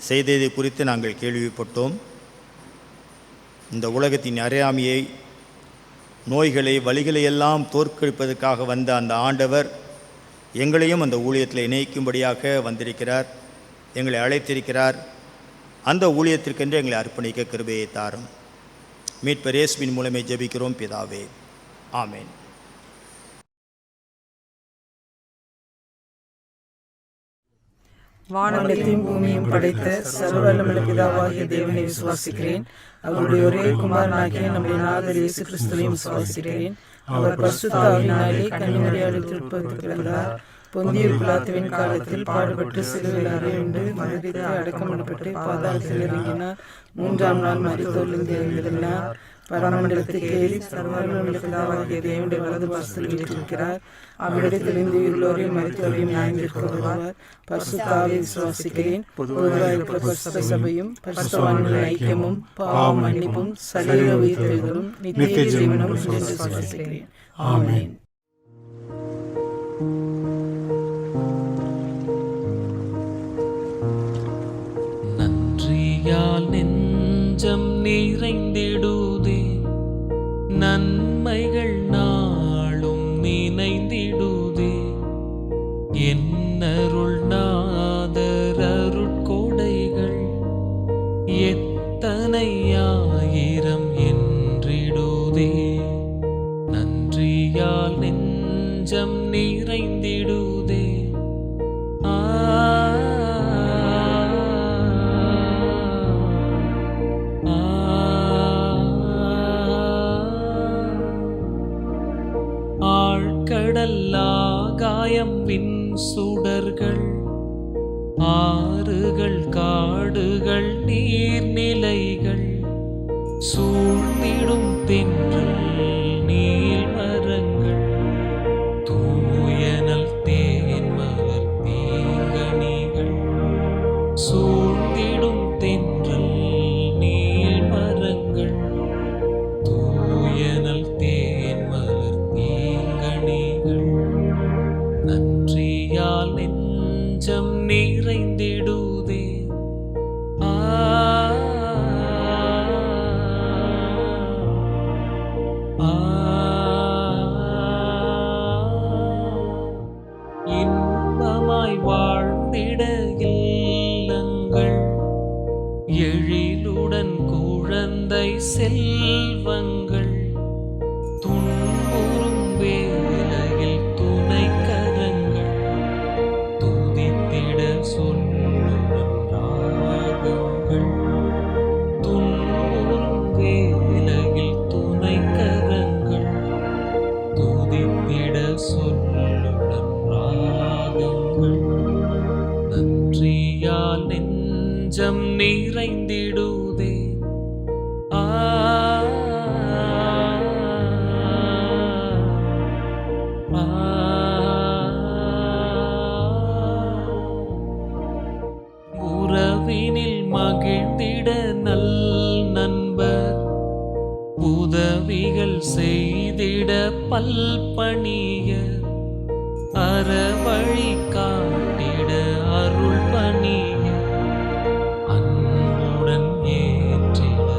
செய்ததை குறித்து நாங்கள் கேள்விப்பட்டோம். இந்த உலகத்தின் அறியாமையை, நோய்களை, வலிகளை எல்லாம் தோற்கடிப்பதற்காக வந்த அந்த ஆண்டவர் எங்களையும் அந்த ஊழியத்தில் இணைக்கும்படியாக வந்திருக்கிறார், எங்களை அழைத்திருக்கிறார். அந்த ஊழியத்திற்கென்று எங்களை அர்ப்பணிக்க கிருபையை தாரும். மீட்பர் இயேசுவின் மூலமே ஜெபிக்கிறோம் பிதாவே, ஆமேன். வானத்தையும் பூமியும் படைத்த சர்வவல்லமையுள்ள பிதாவாகிய தேவனை விசுவாசிக்கிறேன். அவருடைய ஒரே குமாரனாகிய நம்முடைய நாதர் இயேசு கிறிஸ்துவையும் விசுவாசிக்கிறேன். அவர் பரிசுத்த ஆவியினாலே கன்னிமரியாளில் உற்பத்தி பிறந்தார். பொந்திய பிலாத்துவின் காலத்தில் பாடுபட்டு சிலுவையில் அறையுண்டு மரித்து அடக்கமிடப்பட்டு பாதாளத்தில் இறங்கினார். மூன்றாம் நாள் மரித்தோரிலிருந்து எழுந்திருந்தார். பரமண்டலத்துக்கு ஏறி சர்வவல்லமையுள்ள பிதாவாகிய தேவனுடைய வலது பாசத்தில் வீற்றிருக்கிறார். அவ்விடத்திலிருந்து உள்ளோரையும் மரித்தோரையும் நியாயத்திற்கு வருவார். பரிசுத்த ஆவியை விசுவாசிக்கிறேன். பொதுவாக பரிசுத்த சபையும் பரிசுத்தவான்களின் ஐக்கியமும் பாவ மன்னிப்பும் சரீர உயிர்த்தெழுதலும் நித்திய ஜீவனும் என்று விசுவாசிக்கிறேன். ஆமென். நன்றியால் நெஞ்சம் நிறைந்திடுதே, நன்மைகள் நாளும் நினைந்திடுதே. என்னருள் நாதர் அருட்கொடைகள் எத்தனை ஆயிரம் என்றிடுதே. நன்றியால் நெஞ்சம் நிறைந்திடுதே. ஆழ்கடல்லாகாயம் விண் சுடர்கள், ஆறுகள் காடுகள் நீர்நிலைகள், சூழ்ந்திடும் தென்றல் நீள்மரங்கள், தூயனல் தேன்மலர் தேங்கனிகள், சூழ்ந்திடும் தென்றல் நீள்மரங்கள், தூயனல் தேன்மலர் தேங்கனிகள். நன்றியால் நெஞ்சம் நிறைந்திடுதே. இன்பமாய் வாழ்ந்திட இல்லங்கள், எழிலுடன் குழந்தை செல்வங்கள், துன்புறும் வேளையில் துணை கரங்கள், துதித்திட சொல்லும் ராகங்கள், துன்புறும் வேளையில் துணை கரங்கள், துதித்திட சொல்லும் ராகங்கள். நன்றியால் நெஞ்சம் நிறைந்திடுதே. உறவினில் மகிழ்ந்திட நல் நண்பர், உதவிகள் செய்திட பல்பணியர், அறவழி காட்டிட அருள் பணியர், அன்புடன் ஏற்றிட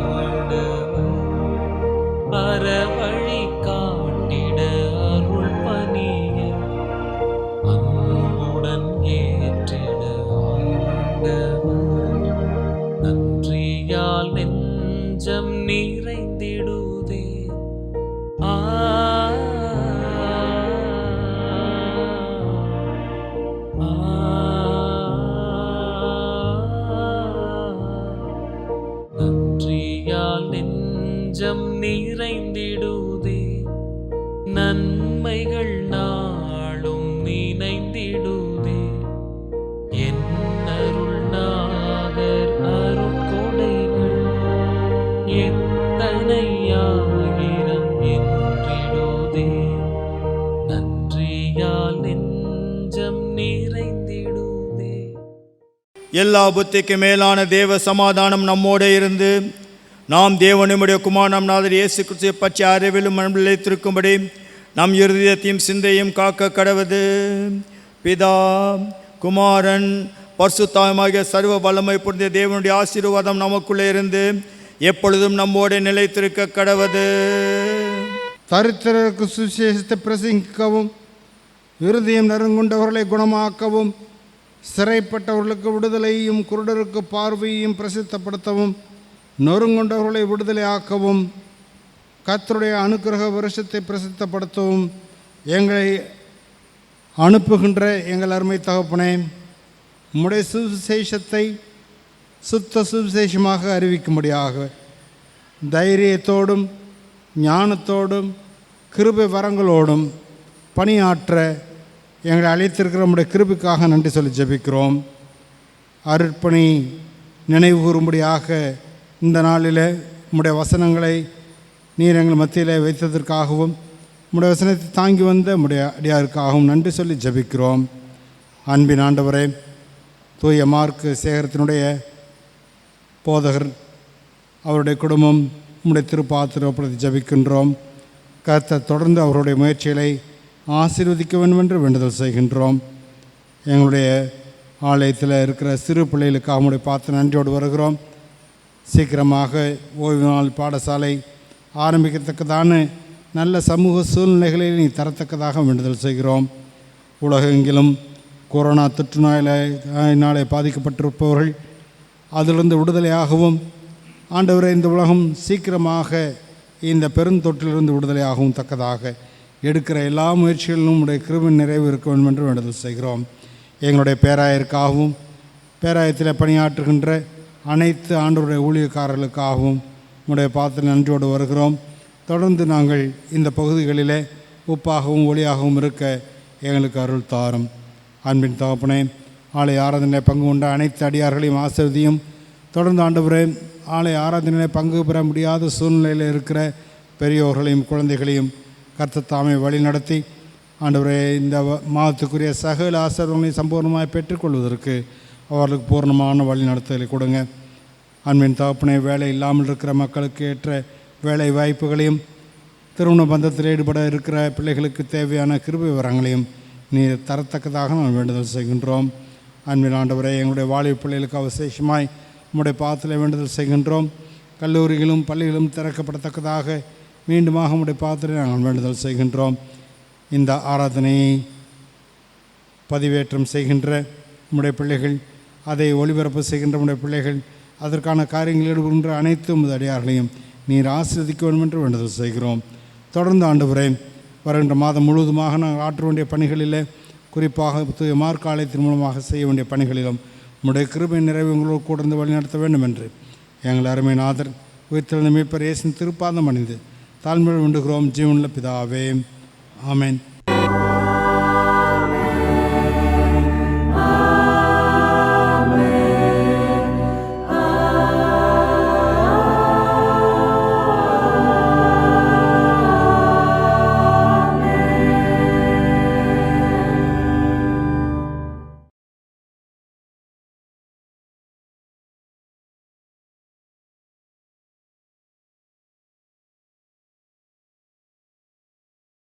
ஆண்டவர், அறவழி காட்டிட அருள் பணியர், அன்புடன் ஏற்றிட ஆண்டவர். நன்றியால் நெஞ்சம் நிறைந்திடுதே. எல்லா புத்திக்கு மேலான தேவ சமாதானம் நம்மோடு இருந்து நாம் தேவனுடைய குமார் நம் நாதர் இயேசு கிறிஸ்துவை பற்றி அறிவிலும் நிலைத்திருக்கும்படி நம் இருதயத்தையும் சிந்தையும் காக்க கடவது. பிதா குமாரன் பரிசுத்தமாகிய சர்வ வல்லமை பொருந்திய தேவனுடைய ஆசீர்வாதம் நமக்குள்ளே இருந்து எப்பொழுதும் நம்மோடு நிலைத்திருக்க கடவது. தரித்திரருக்கு சுவிசேஷத்தை பிரசங்கிக்கவும், இருதயம் நறுங்குண்டவர்களை குணமாக்கவும், சிறைப்பட்டவர்களுக்கு விடுதலையும், குருடருக்கு பார்வையையும் பிரசித்தப்படுத்தவும், நொறுங்குண்டவர்களை விடுதலையாக்கவும், கர்த்தருடைய அனுக்கிரக வருஷத்தை பிரசித்தப்படுத்தவும் எங்களை அனுப்புகின்ற எங்கள் அருமை தகப்பனே, உம்முடைய சுவிசேஷத்தை சுத்த சுவிசேஷமாக அறிவிக்கும்படியாக தைரியத்தோடும் ஞானத்தோடும் கிருபை வரங்களோடும் பணியாற்ற எங்களை அழைத்திருக்கிற நம்முடைய கிருபைக்காக நன்றி சொல்லி ஜெபிக்கிறோம். அருட்பணி நினைவு கூறும்படியாக இந்த நாளில் உம்முடைய வசனங்களை நீர் எங்கள் மத்தியில் வைத்ததற்காகவும் உம்முடைய வசனத்தை தாங்கி வந்த உம்முடைய அடியாருக்காகவும் நன்றி சொல்லி ஜெபிக்கிறோம். அன்பின் ஆண்டவரே, தூய மார்க்கு சேகரத்தினுடைய போதகர் அவருடைய குடும்பம் உம்முடைய திருப்பாத்திரம் ஒப்புரத்தி ஜபிக்கின்றோம். கர்த்தர் தொடர்ந்து அவருடைய முயற்சிகளை ஆசீர்வதிக்க வேண்டும் என்று வேண்டுதல் செய்கின்றோம். எங்களுடைய ஆலயத்தில் இருக்கிற சிறு பிள்ளைகளுக்கு அவனுடைய பார்த்து நன்றியோடு வருகிறோம். சீக்கிரமாக ஓய்வு நாள் பாடசாலை ஆரம்பிக்கத்தக்கதான நல்ல சமூக சூழ்நிலைகளை நீ தரத்தக்கதாக வேண்டுதல் செய்கிறோம். உலகெங்கிலும் கொரோனா தொற்று நோயினாலே பாதிக்கப்பட்டிருப்பவர்கள் அதிலிருந்து விடுதலையாகவும், ஆண்டவரே இந்த உலகம் சீக்கிரமாக இந்த பெருந்தொற்றிலிருந்து விடுதலையாகவும் தக்கதாக எடுக்கிற எல்லா முயற்சிகளிலும் உடைய கிருபை நிறைவு இருக்க வேண்டும் என்று வேண்டுதல் செய்கிறோம். எங்களுடைய பேராயருக்காகவும் பேராயத்தில் பணியாற்றுகின்ற அனைத்து ஆண்டவருடைய ஊழியக்காரர்களுக்காகவும் உடைய பாத்திர நன்றியோடு வருகிறோம். தொடர்ந்து நாங்கள் இந்த பகுதிகளிலே உப்பாகவும் ஒளியாகவும் இருக்க எங்களுக்கு அருள் தாரும். அன்பின் தகப்பனே, ஆலய ஆராதனை பங்கு கொண்ட அனைத்து அடியார்களையும் ஆசிர்வதியும். தொடர்ந்து ஆண்டவரே, ஆலய ஆராதனையில் பங்கு பெற முடியாத சூழ்நிலையில் இருக்கிற பெரியோர்களையும் குழந்தைகளையும் கர்த்தர் தாமே வழி நடத்தி ஆண்டவரே இந்த மாதத்துக்குரிய சகல ஆசீர்வாதங்களையும் சம்பூர்ணமாக பெற்றுக்கொள்வதற்கு அவர்களுக்கு பூர்ணமான வழி நடத்தலை கொடுங்க. அன்பின் தகப்பனே, வேலை இல்லாமல் இருக்கிற மக்களுக்கு ஏற்ற வேலை வாய்ப்புகளையும், திருமண பந்தத்தில் ஈடுபட இருக்கிற பிள்ளைகளுக்கு தேவையான கிருபை வரங்களையும் நீர் தரத்தக்கதாக நான் வேண்டுதல் செய்கின்றோம். அன்பின் ஆண்டவரே, எங்களுடைய வாலிப பிள்ளைகளுக்கு அவசேஷமாய் உம்முடைய பாதத்தில் வேண்டுதல் செய்கின்றோம். கல்லூரிகளும் பள்ளிகளும் திறக்கப்படத்தக்கதாக மீண்டுமாக உம்முடைய பாதத்தில் நாங்கள் வேண்டுதல் செய்கின்றோம். இந்த ஆராதனையை பதிவேற்றம் செய்கின்ற உம்முடைய பிள்ளைகள், அதை ஒளிபரப்பு செய்கின்ற உம்முடைய பிள்ளைகள், அதற்கான காரியங்கள் ஈடுபடுகின்ற அனைத்து உமது அடியார்களையும் நீர் ஆசீர்வதிக்க வேண்டும் என்று வேண்டுதல் செய்கிறோம். தொடர்ந்து ஆண்டவரே, வருகின்ற மாதம் முழுவதுமாக நாங்கள் ஆற்ற வேண்டிய பணிகளில், குறிப்பாக தூய மார்க்க ஆலயத்தின் மூலமாக செய்ய வேண்டிய பணிகளிலும் உம்முடைய கிருபை நிறைவு உங்களோடு கூடந்து வழிநடத்த வேண்டும் என்று எங்கள் அருமை நாதர் உயிர்த்தெழுந்த மீட்பர் இயேசுவின் திருப்பாதம் அணிந்து தாழ்மையோடு வேண்டுகிறோம். ஜீவனுள்ள பிதாவே, ஆமென்.